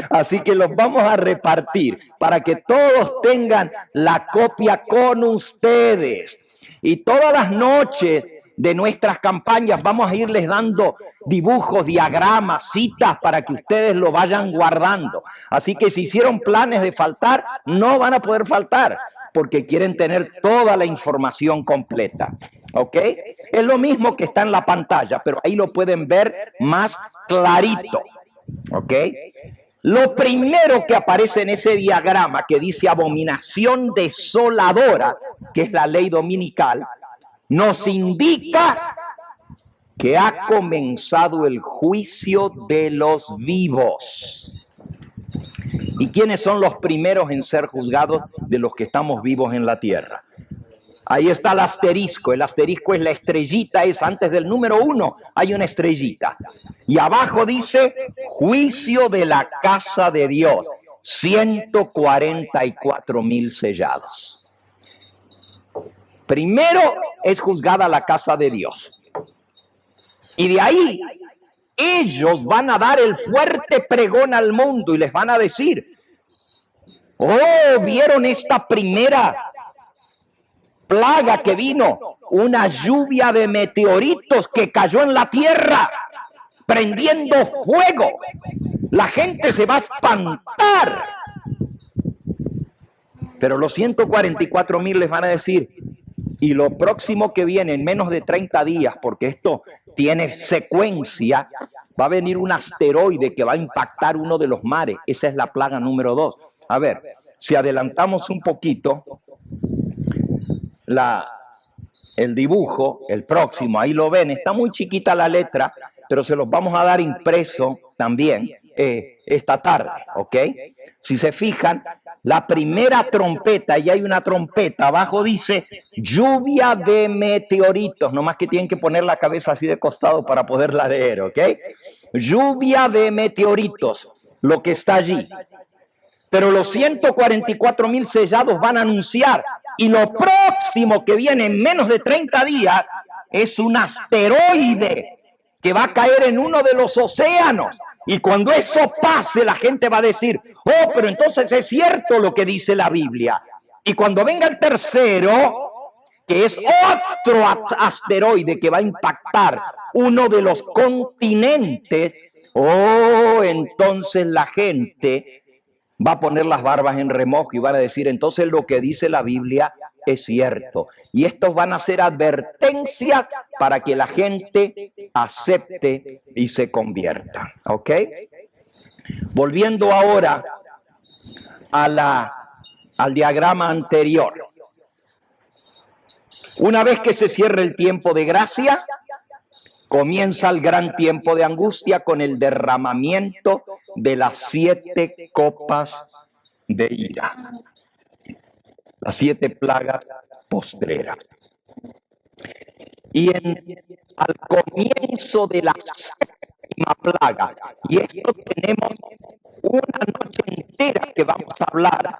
Así que los vamos a repartir para que todos tengan la copia con ustedes. Y todas las noches de nuestras campañas vamos a irles dando dibujos, diagramas, citas para que ustedes lo vayan guardando. Así que si hicieron planes de faltar, no van a poder faltar, porque quieren tener toda la información completa. ¿Ok? Es lo mismo que está en la pantalla, pero ahí lo pueden ver más clarito. ¿Ok? Lo primero que aparece en ese diagrama que dice abominación desoladora, que es la ley dominical, nos indica que ha comenzado el juicio de los vivos. ¿Y quiénes son los primeros en ser juzgados de los que estamos vivos en la tierra? Ahí está el asterisco es la estrellita, es antes del número 1, hay una estrellita. Y abajo dice, juicio de la casa de Dios, 144,000 sellados. Primero es juzgada la casa de Dios. Y de ahí ellos van a dar el fuerte pregón al mundo y les van a decir, oh, ¿vieron esta primera plaga que vino? Una lluvia de meteoritos que cayó en la tierra, prendiendo fuego. La gente se va a espantar. Pero los 144,000 les van a decir, y lo próximo que viene en menos de 30 días, porque esto tiene secuencia, va a venir un asteroide que va a impactar uno de los mares. Esa es la plaga número 2. A ver, si adelantamos un poquito el dibujo, el próximo, ahí lo ven, está muy chiquita la letra, pero se los vamos a dar impreso también esta tarde, ¿ok? Si se fijan, la primera trompeta, y hay una trompeta, abajo dice lluvia de meteoritos, nomás que tienen que poner la cabeza así de costado para poderla leer, ¿ok? Lluvia de meteoritos, lo que está allí. Pero los 144,000 sellados van a anunciar, y lo próximo que viene en menos de 30 días es un asteroide que va a caer en uno de los océanos. Y cuando eso pase, la gente va a decir, oh, pero entonces es cierto lo que dice la Biblia. Y cuando venga el tercero, que es otro asteroide que va a impactar uno de los continentes, oh, entonces la gente va a poner las barbas en remojo y van a decir, entonces lo que dice la Biblia es cierto. Y estos van a ser advertencias para que la gente acepte y se convierta. ¿Ok? Volviendo ahora al diagrama anterior. Una vez que se cierre el tiempo de gracia, comienza el gran tiempo de angustia con el derramamiento de las 7 copas de ira. Las 7 plagas postreras. Y al comienzo de la 7ª plaga, y esto tenemos una noche entera que vamos a hablar,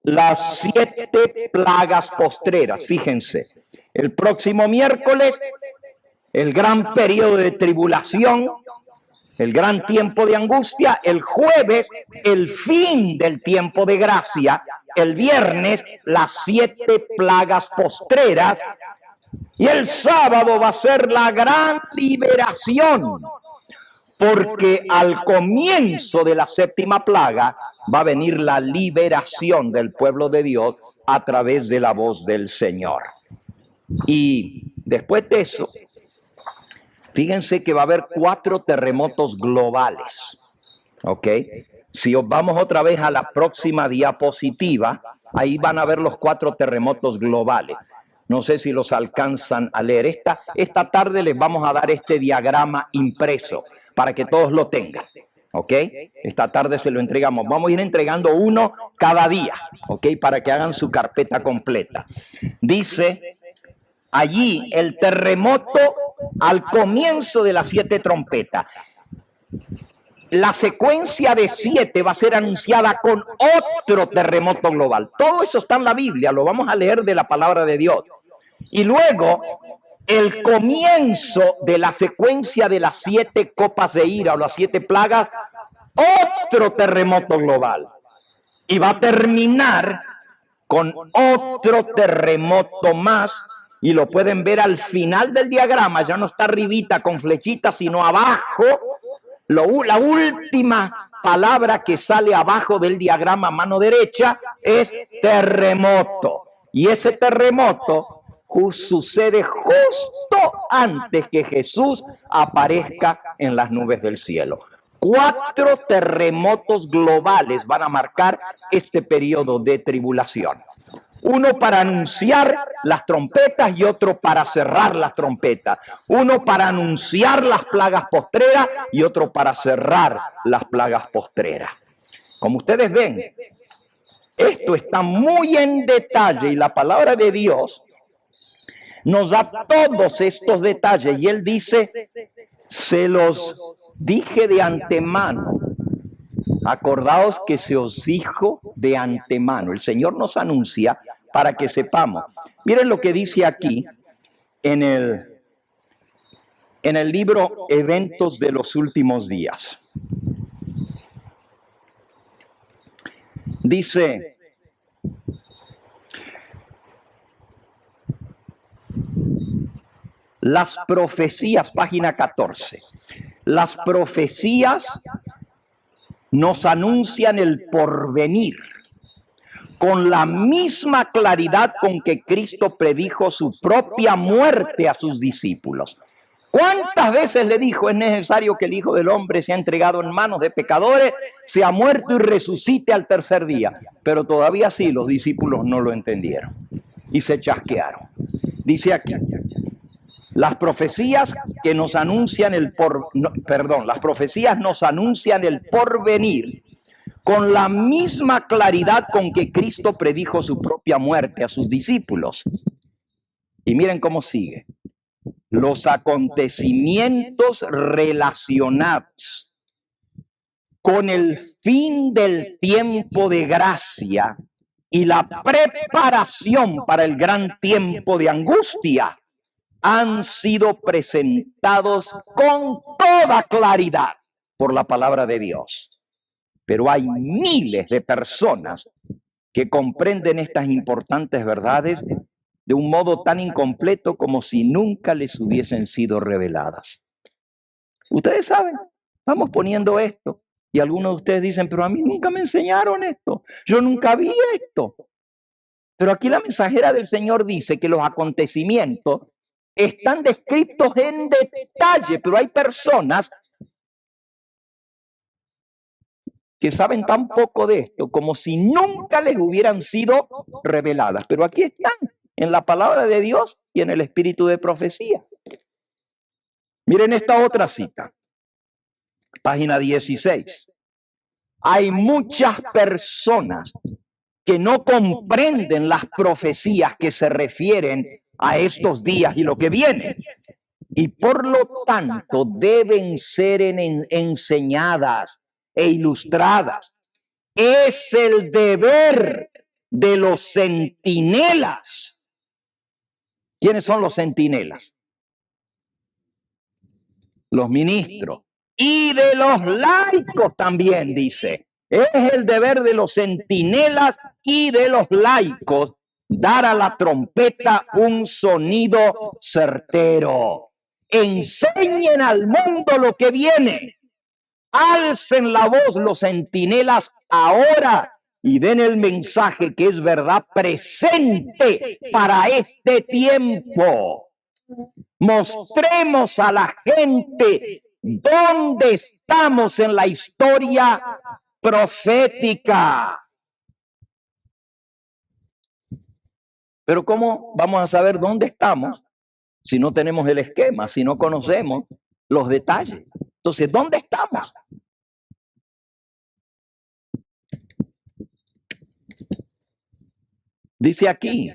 las 7 plagas postreras. Fíjense, el próximo miércoles, el gran periodo de tribulación, el gran tiempo de angustia. El jueves, el fin del tiempo de gracia. El viernes, las 7 plagas postreras. Y el sábado va a ser la gran liberación. Porque al comienzo de la 7ª plaga va a venir la liberación del pueblo de Dios a través de la voz del Señor. Y después de eso, fíjense que va a haber 4 terremotos globales, ¿ok? Si vamos otra vez a la próxima diapositiva, ahí van a ver los 4 terremotos globales. No sé si los alcanzan a leer. Esta tarde les vamos a dar este diagrama impreso para que todos lo tengan, ¿ok? Esta tarde se lo entregamos. Vamos a ir entregando uno cada día, ¿ok? Para que hagan su carpeta completa. Dice allí el terremoto al comienzo de las 7 trompetas. La secuencia de 7 va a ser anunciada con otro terremoto global. Todo eso está en la Biblia, lo vamos a leer de la palabra de Dios. Y luego, el comienzo de la secuencia de las 7 copas de ira o las 7 plagas, otro terremoto global. Y va a terminar con otro terremoto más. Y lo pueden ver al final del diagrama, ya no está arribita con flechitas, sino abajo. La última palabra que sale abajo del diagrama a mano derecha es terremoto. Y ese terremoto sucede justo antes que Jesús aparezca en las nubes del cielo. 4 terremotos globales van a marcar este periodo de tribulación. Uno para anunciar las trompetas y otro para cerrar las trompetas. Uno para anunciar las plagas postreras y otro para cerrar las plagas postreras. Como ustedes ven, esto está muy en detalle y la palabra de Dios nos da todos estos detalles. Y Él dice, se los dije de antemano. Acordaos que se os dijo de antemano. El Señor nos anuncia para que sepamos. Miren lo que dice aquí en el libro Eventos de los Últimos Días. Dice, las profecías, página 14. Las profecías nos anuncian el porvenir con la misma claridad con que Cristo predijo su propia muerte a sus discípulos. ¿Cuántas veces le dijo, es necesario que el Hijo del Hombre sea entregado en manos de pecadores, sea muerto y resucite al tercer día? Pero todavía sí, los discípulos no lo entendieron y se chasquearon. Dice aquí, Las profecías que nos anuncian las profecías nos anuncian el porvenir con la misma claridad con que Cristo predijo su propia muerte a sus discípulos. Y miren cómo sigue. Los acontecimientos relacionados con el fin del tiempo de gracia y la preparación para el gran tiempo de angustia han sido presentados con toda claridad por la palabra de Dios. Pero hay miles de personas que comprenden estas importantes verdades de un modo tan incompleto como si nunca les hubiesen sido reveladas. Ustedes saben, estamos poniendo esto y algunos de ustedes dicen, pero a mí nunca me enseñaron esto, yo nunca vi esto. Pero aquí la mensajera del Señor dice que los acontecimientos están descritos en detalle, pero hay personas que saben tan poco de esto como si nunca les hubieran sido reveladas. Pero aquí están, en la palabra de Dios y en el espíritu de profecía. Miren esta otra cita, página 16. Hay muchas personas que no comprenden las profecías que se refieren a estos días y lo que viene. Y por lo tanto deben ser enseñadas e ilustradas. Es el deber de los centinelas. ¿Quiénes son los centinelas? Los ministros. Y de los laicos también, dice. Es el deber de los centinelas y de los laicos dar a la trompeta un sonido certero. Enseñen al mundo lo que viene. Alcen la voz los centinelas ahora y den el mensaje que es verdad presente para este tiempo. Mostremos a la gente dónde estamos en la historia profética. Pero ¿cómo vamos a saber dónde estamos si no tenemos el esquema, si no conocemos los detalles? Entonces, ¿dónde estamos? Dice aquí,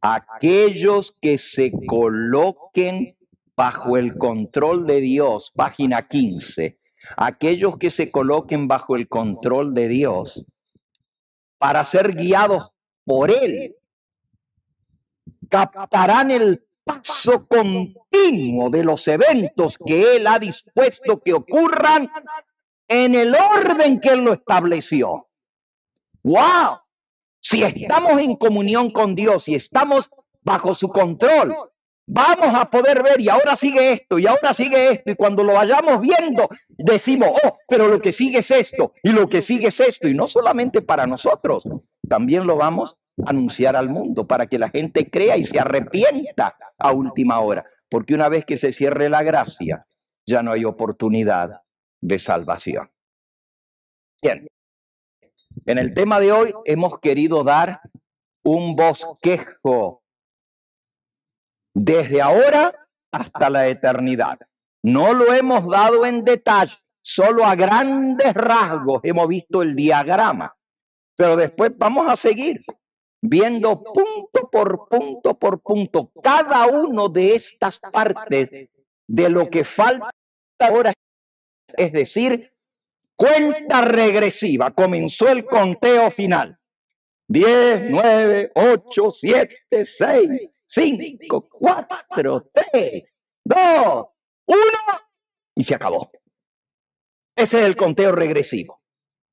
aquellos que se coloquen bajo el control de Dios, página 15, aquellos que se coloquen bajo el control de Dios para ser guiados por Él, captarán el paso continuo de los eventos que Él ha dispuesto que ocurran en el orden que Él lo estableció. ¡Wow! Si estamos en comunión con Dios y estamos bajo su control, vamos a poder ver, y ahora sigue esto, y ahora sigue esto, y cuando lo vayamos viendo, decimos, oh, pero lo que sigue es esto, y lo que sigue es esto, y no solamente para nosotros, también lo vamos a anunciar al mundo, para que la gente crea y se arrepienta a última hora, porque una vez que se cierre la gracia, ya no hay oportunidad de salvación. Bien. En el tema de hoy hemos querido dar un bosquejo desde ahora hasta la eternidad. No lo hemos dado en detalle, solo a grandes rasgos hemos visto el diagrama, pero después vamos a seguir viendo punto por punto cada uno de estas partes de lo que falta ahora, es decir, cuenta regresiva, comenzó el conteo final. 10, 9, 8, 7, 6, 5, 4, 3, 2, 1 y se acabó. Ese es el conteo regresivo.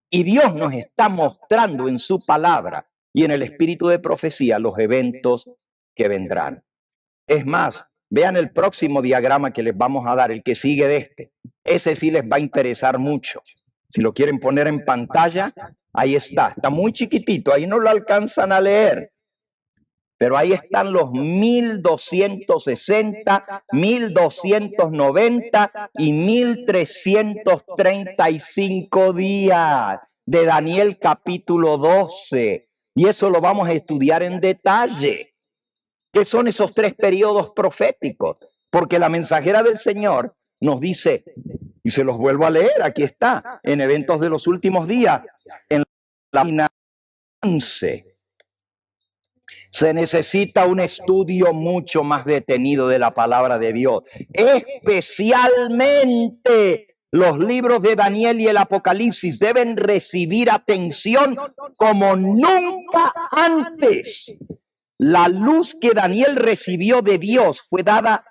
Y Dios nos está mostrando en su palabra y en el espíritu de profecía los eventos que vendrán. Es más, vean el próximo diagrama que les vamos a dar, el que sigue de este. Ese sí les va a interesar mucho. Si lo quieren poner en pantalla, ahí está. Está muy chiquitito, ahí no lo alcanzan a leer. Pero ahí están los 1260, 1290 y 1335 días de Daniel capítulo 12. Y eso lo vamos a estudiar en detalle. ¿Qué son esos 3 periodos proféticos? Porque la mensajera del Señor nos dice, y se los vuelvo a leer, aquí está, en Eventos de los Últimos Días, en la página 11. Se necesita un estudio mucho más detenido de la palabra de Dios, especialmente los libros de Daniel y el Apocalipsis deben recibir atención como nunca antes. La luz que Daniel recibió de Dios fue dada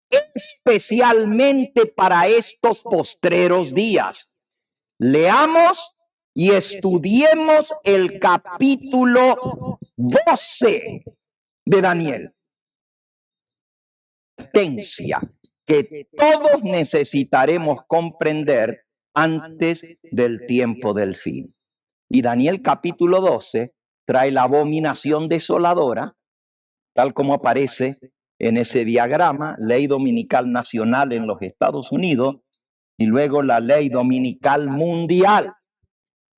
especialmente para estos postreros días. Leamos y estudiemos el capítulo 12 de Daniel. Advertencia que todos necesitaremos comprender antes del tiempo del fin. Y Daniel capítulo 12 trae la abominación desoladora, tal como aparece en ese diagrama, ley dominical nacional en los Estados Unidos y luego la ley dominical mundial.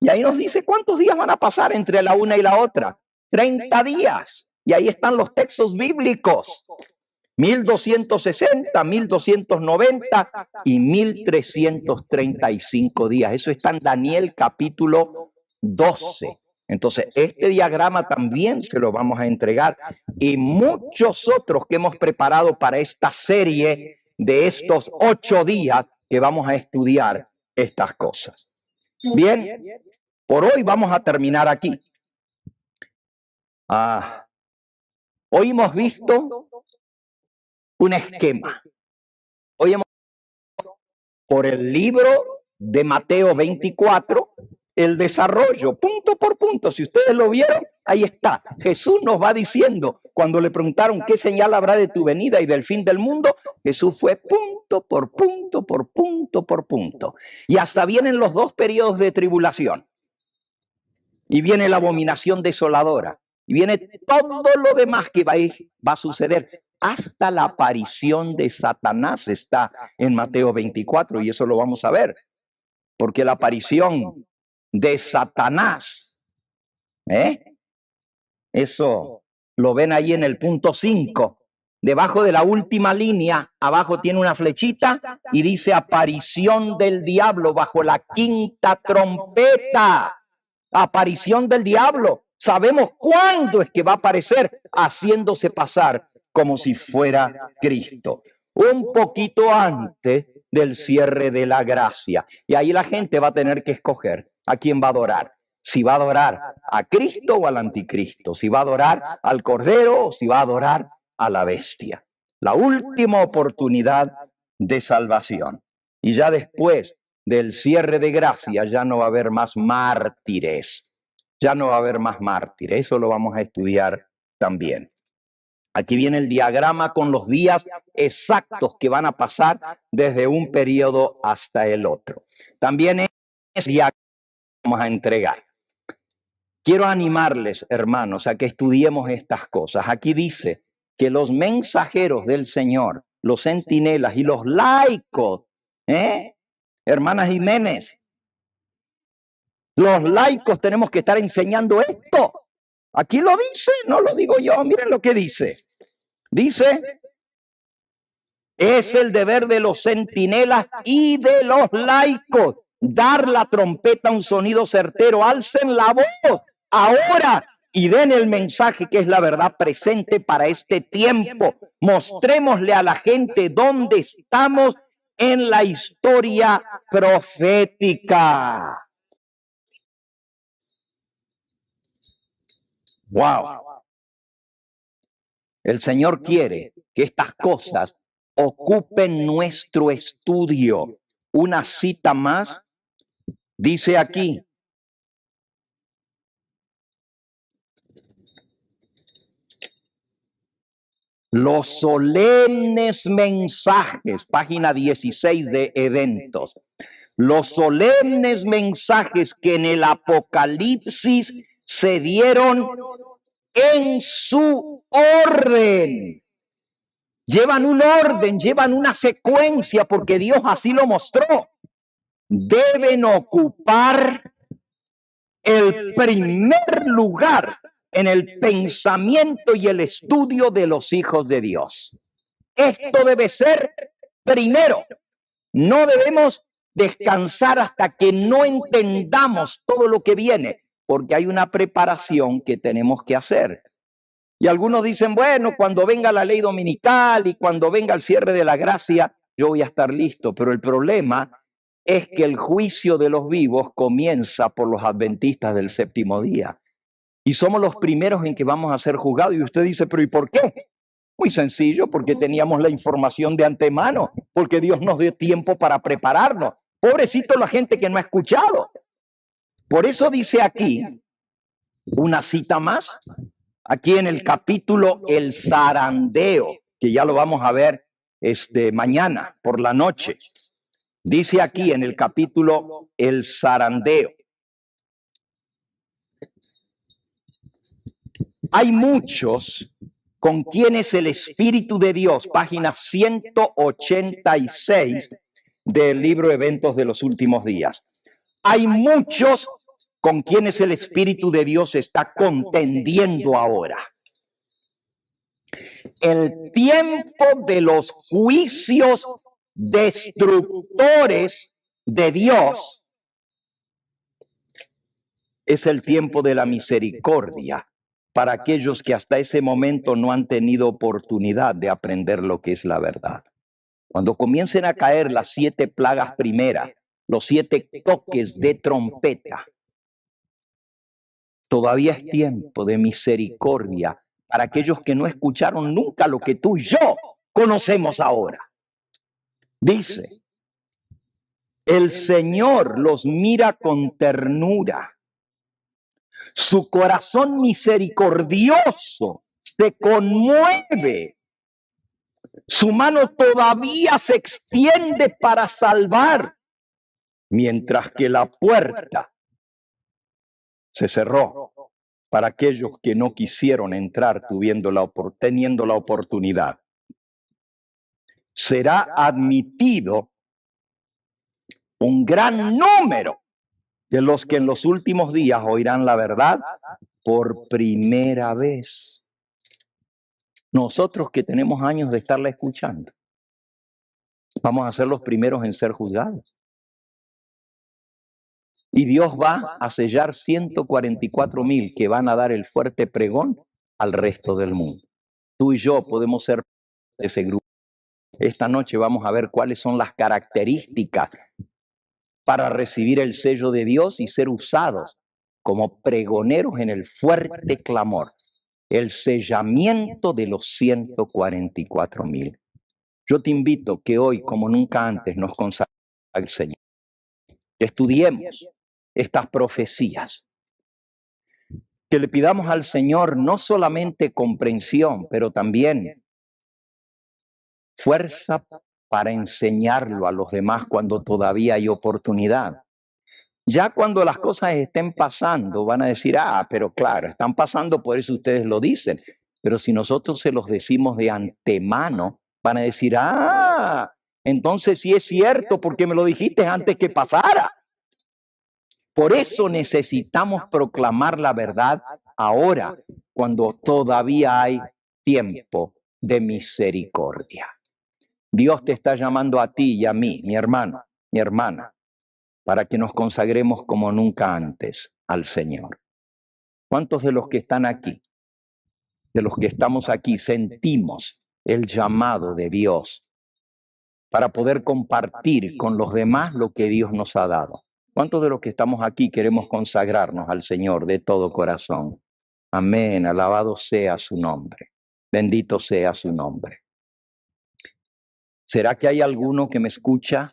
Y ahí nos dice cuántos días van a pasar entre la una y la otra. 30 días. Y ahí están los textos bíblicos. 1260, 1290 y 1335 días. Eso está en Daniel capítulo 12. Entonces, este diagrama también se lo vamos a entregar y muchos otros que hemos preparado para esta serie de estos 8 días que vamos a estudiar estas cosas. Bien, por hoy vamos a terminar aquí. Hoy hemos visto un esquema. Hoy hemos visto por el libro de Mateo 24 el desarrollo, punto por punto. Si ustedes lo vieron, ahí está. Jesús nos va diciendo, cuando le preguntaron qué señal habrá de tu venida y del fin del mundo, Jesús fue punto por punto, por punto, por punto. Y hasta vienen los 2 periodos de tribulación. Y viene la abominación desoladora. Y viene todo lo demás que va a suceder. Hasta la aparición de Satanás está en Mateo 24 y eso lo vamos a ver. Porque la aparición de Satanás, eso lo ven ahí en el punto 5. Debajo de la última línea, abajo tiene una flechita y dice aparición del diablo bajo la 5ª trompeta. Aparición del diablo. Sabemos cuándo es que va a aparecer haciéndose pasar como si fuera Cristo. Un poquito antes del cierre de la gracia. Y ahí la gente va a tener que escoger a quién va a adorar. Si va a adorar a Cristo o al anticristo. Si va a adorar al Cordero o si va a adorar a la bestia. La última oportunidad de salvación. Y ya después del cierre de gracia ya no va a haber más mártires. Ya no va a haber más mártires. Eso lo vamos a estudiar también. Aquí viene el diagrama con los días exactos que van a pasar desde un periodo hasta el otro. También es diagrama que vamos a entregar. Quiero animarles, hermanos, a que estudiemos estas cosas. Aquí dice que los mensajeros del Señor, los centinelas y los laicos, hermana Jiménez, los laicos tenemos que estar enseñando esto. Aquí lo dice, no lo digo yo, miren lo que dice. Dice, es el deber de los centinelas y de los laicos dar la trompeta, un sonido certero, alcen la voz ahora y den el mensaje que es la verdad presente para este tiempo. Mostrémosle a la gente dónde estamos en la historia profética. Wow. El Señor quiere que estas cosas ocupen nuestro estudio. Una cita más dice aquí: los solemnes mensajes, página 16 de Eventos, los solemnes mensajes que en el Apocalipsis se dieron en su orden. Llevan un orden, llevan una secuencia, porque Dios así lo mostró. Deben ocupar el primer lugar en el pensamiento y el estudio de los hijos de Dios. Esto debe ser primero. No debemos descansar hasta que no entendamos todo lo que viene, porque hay una preparación que tenemos que hacer. Y algunos dicen, bueno, cuando venga la ley dominical y cuando venga el cierre de la gracia, yo voy a estar listo. Pero el problema es que el juicio de los vivos comienza por los adventistas del séptimo día. Y somos los primeros en que vamos a ser juzgados. Y usted dice, pero ¿y por qué? Muy sencillo, porque teníamos la información de antemano, porque Dios nos dio tiempo para prepararnos. Pobrecito la gente que no ha escuchado. Por eso dice aquí, una cita más, aquí en el capítulo El zarandeo, que ya lo vamos a ver mañana por la noche. Dice aquí en el capítulo El zarandeo. Hay muchos con quienes el Espíritu de Dios, página 186 del libro Eventos de los Últimos Días. Hay muchos con quienes el Espíritu de Dios está contendiendo ahora. El tiempo de los juicios destructores de Dios es el tiempo de la misericordia para aquellos que hasta ese momento no han tenido oportunidad de aprender lo que es la verdad. Cuando comiencen a caer las 7 plagas primeras, los 7 toques de trompeta, todavía es tiempo de misericordia para aquellos que no escucharon nunca lo que tú y yo conocemos ahora. Dice, el Señor los mira con ternura. Su corazón misericordioso se conmueve. Su mano todavía se extiende para salvar, mientras que la puerta se cerró para aquellos que no quisieron entrar teniendo la oportunidad. Será admitido un gran número de los que en los últimos días oirán la verdad por primera vez. Nosotros que tenemos años de estarla escuchando, vamos a ser los primeros en ser juzgados. Y Dios va a sellar 144,000 que van a dar el fuerte pregón al resto del mundo. Tú y yo podemos ser de ese grupo. Esta noche vamos a ver cuáles son las características para recibir el sello de Dios y ser usados como pregoneros en el fuerte clamor, el sellamiento de los 144,000. Yo te invito que hoy, como nunca antes, nos consagremos al Señor. Estudiemos estas profecías. Que le pidamos al Señor no solamente comprensión, pero también fuerza para enseñarlo a los demás cuando todavía hay oportunidad. Ya cuando las cosas estén pasando, van a decir, pero claro, están pasando, por eso ustedes lo dicen. Pero si nosotros se los decimos de antemano, van a decir, entonces sí es cierto, porque me lo dijiste antes que pasara. Por eso necesitamos proclamar la verdad ahora, cuando todavía hay tiempo de misericordia. Dios te está llamando a ti y a mí, mi hermano, mi hermana, para que nos consagremos como nunca antes al Señor. ¿Cuántos de los que están aquí, de los que estamos aquí, sentimos el llamado de Dios para poder compartir con los demás lo que Dios nos ha dado? ¿Cuántos de los que estamos aquí queremos consagrarnos al Señor de todo corazón? Amén, alabado sea su nombre, bendito sea su nombre. ¿Será que hay alguno que me escucha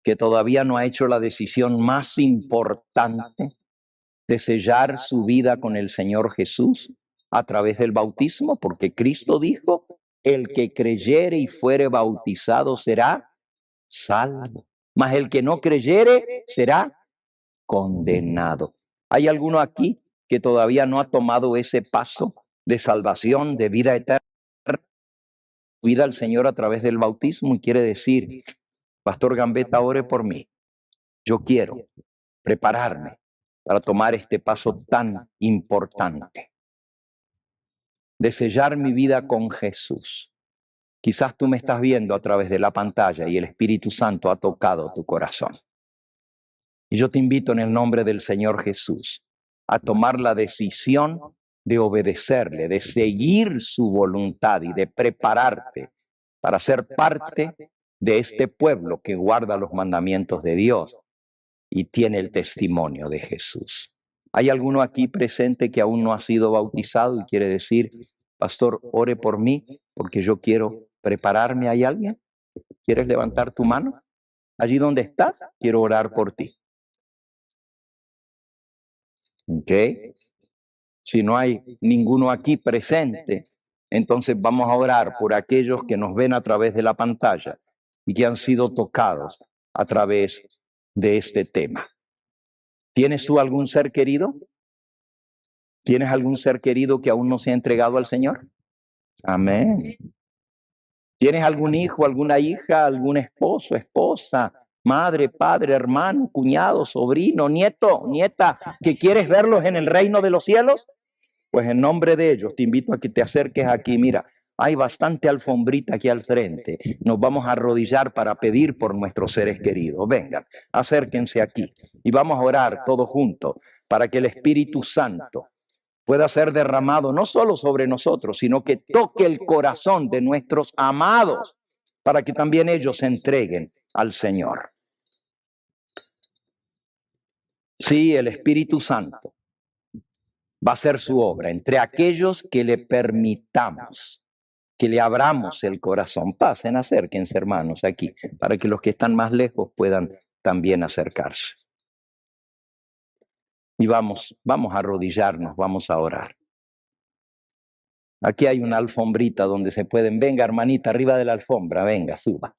que todavía no ha hecho la decisión más importante de sellar su vida con el Señor Jesús a través del bautismo? Porque Cristo dijo, el que creyere y fuere bautizado será salvo, mas el que no creyere será condenado. ¿Hay alguno aquí que todavía no ha tomado ese paso de salvación, de vida eterna, vida al Señor a través del bautismo y quiere decir, Pastor Gambetta, ore por mí? Yo quiero prepararme para tomar este paso tan importante. de sellar mi vida con Jesús. Quizás tú me estás viendo a través de la pantalla y el Espíritu Santo ha tocado tu corazón. Y yo te invito en el nombre del Señor Jesús a tomar la decisión de obedecerle, de seguir su voluntad y de prepararte para ser parte de este pueblo que guarda los mandamientos de Dios y tiene el testimonio de Jesús. ¿Hay alguno aquí presente que aún no ha sido bautizado y quiere decir, pastor, ore por mí porque yo quiero prepararme? ¿Hay alguien? ¿Quieres levantar tu mano? Allí donde estás, quiero orar por ti. ¿Ok? Si no hay ninguno aquí presente, entonces vamos a orar por aquellos que nos ven a través de la pantalla y que han sido tocados a través de este tema. ¿Tienes tú algún ser querido? ¿Tienes algún ser querido que aún no se ha entregado al Señor? Amén. ¿Tienes algún hijo, alguna hija, algún esposo, esposa, madre, padre, hermano, cuñado, sobrino, nieto, nieta, que quieres verlos en el reino de los cielos? Pues en nombre de ellos te invito a que te acerques aquí. Mira, hay bastante alfombrita aquí al frente. Nos vamos a arrodillar para pedir por nuestros seres queridos. Vengan, acérquense aquí y vamos a orar todos juntos para que el Espíritu Santo pueda ser derramado no solo sobre nosotros, sino que toque el corazón de nuestros amados para que también ellos se entreguen al Señor. Sí, el Espíritu Santo va a hacer su obra entre aquellos que le permitamos, que le abramos el corazón. Pasen, acérquense, hermanos, aquí, para que los que están más lejos puedan también acercarse. Y vamos a arrodillarnos, vamos a orar. Aquí hay una alfombrita donde se pueden, venga hermanita, arriba de la alfombra, venga, suba.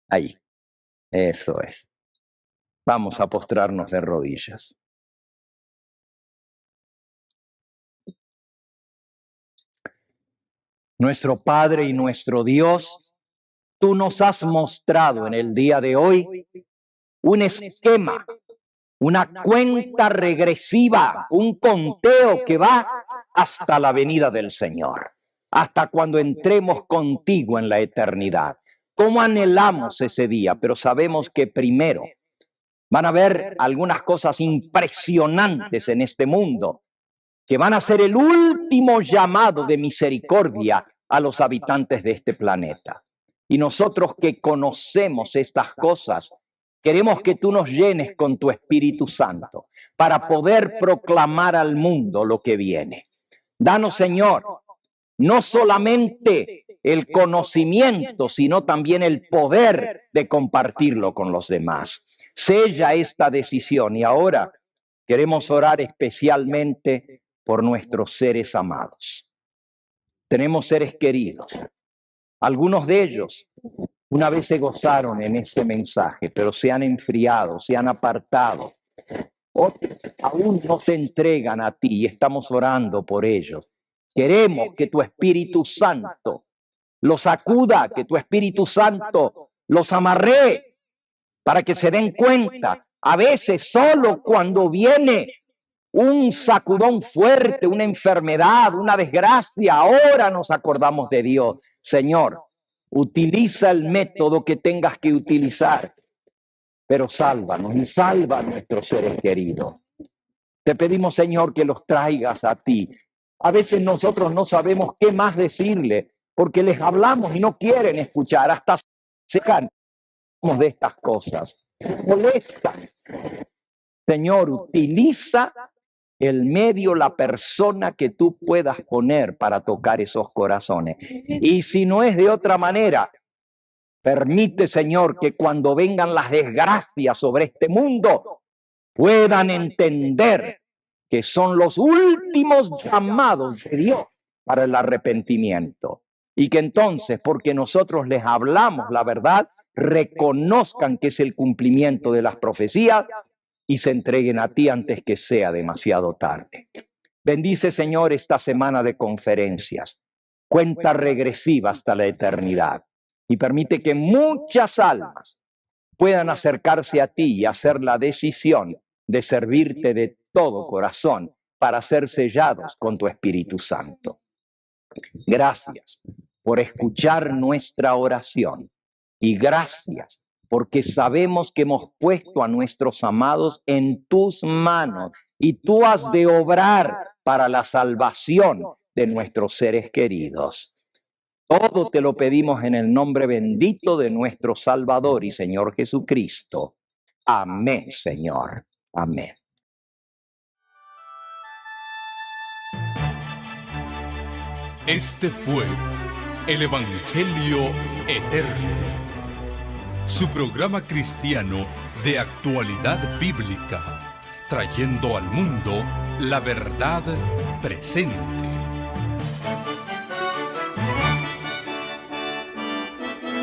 Ahí, eso es. Vamos a postrarnos de rodillas. Nuestro Padre y nuestro Dios, tú nos has mostrado en el día de hoy un esquema, una cuenta regresiva, un conteo que va hasta la venida del Señor, hasta cuando entremos contigo en la eternidad. ¿Cómo anhelamos ese día? Pero sabemos que primero van a haber algunas cosas impresionantes en este mundo que van a ser el último llamado de misericordia a los habitantes de este planeta. Y nosotros que conocemos estas cosas, queremos que tú nos llenes con tu Espíritu Santo para poder proclamar al mundo lo que viene. Danos, Señor, no solamente el conocimiento, sino también el poder de compartirlo con los demás. Sella esta decisión y ahora queremos orar especialmente por nuestros seres amados. Tenemos seres queridos. Algunos de ellos una vez se gozaron en este mensaje, pero se han enfriado, se han apartado. Otros aún no se entregan a ti y estamos orando por ellos. Queremos que tu Espíritu Santo los sacuda, que tu Espíritu Santo los amarre para que se den cuenta. A veces solo cuando viene un sacudón fuerte, una enfermedad, una desgracia, ahora nos acordamos de Dios. Señor, utiliza el método que tengas que utilizar, pero sálvanos y salva a nuestros seres queridos. Te pedimos, Señor, que los traigas a ti. A veces nosotros no sabemos qué más decirle, porque les hablamos y no quieren escuchar, hasta se cansamos de estas cosas. Molestan. Señor, utiliza el medio, la persona que tú puedas poner para tocar esos corazones. Y si no es de otra manera, permite, Señor, que cuando vengan las desgracias sobre este mundo, puedan entender que son los últimos llamados de Dios para el arrepentimiento. Y que entonces, porque nosotros les hablamos la verdad, reconozcan que es el cumplimiento de las profecías y se entreguen a ti antes que sea demasiado tarde. Bendice, Señor, esta semana de conferencias, cuenta regresiva hasta la eternidad, y permite que muchas almas puedan acercarse a ti y hacer la decisión de servirte de todo corazón para ser sellados con tu Espíritu Santo. Gracias por escuchar nuestra oración y gracias porque sabemos que hemos puesto a nuestros amados en tus manos y tú has de obrar para la salvación de nuestros seres queridos. Todo te lo pedimos en el nombre bendito de nuestro Salvador y Señor Jesucristo. Amén, Señor. Amén. Este fue el Evangelio Eterno, su programa cristiano de actualidad bíblica, trayendo al mundo la verdad presente.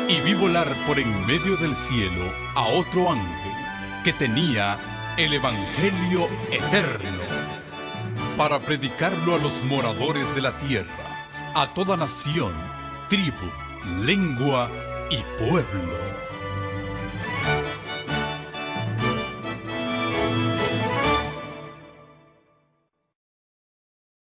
Y vi volar por en medio del cielo a otro ángel que tenía el Evangelio Eterno, para predicarlo a los moradores de la tierra, a toda nación, tribu, lengua y pueblo.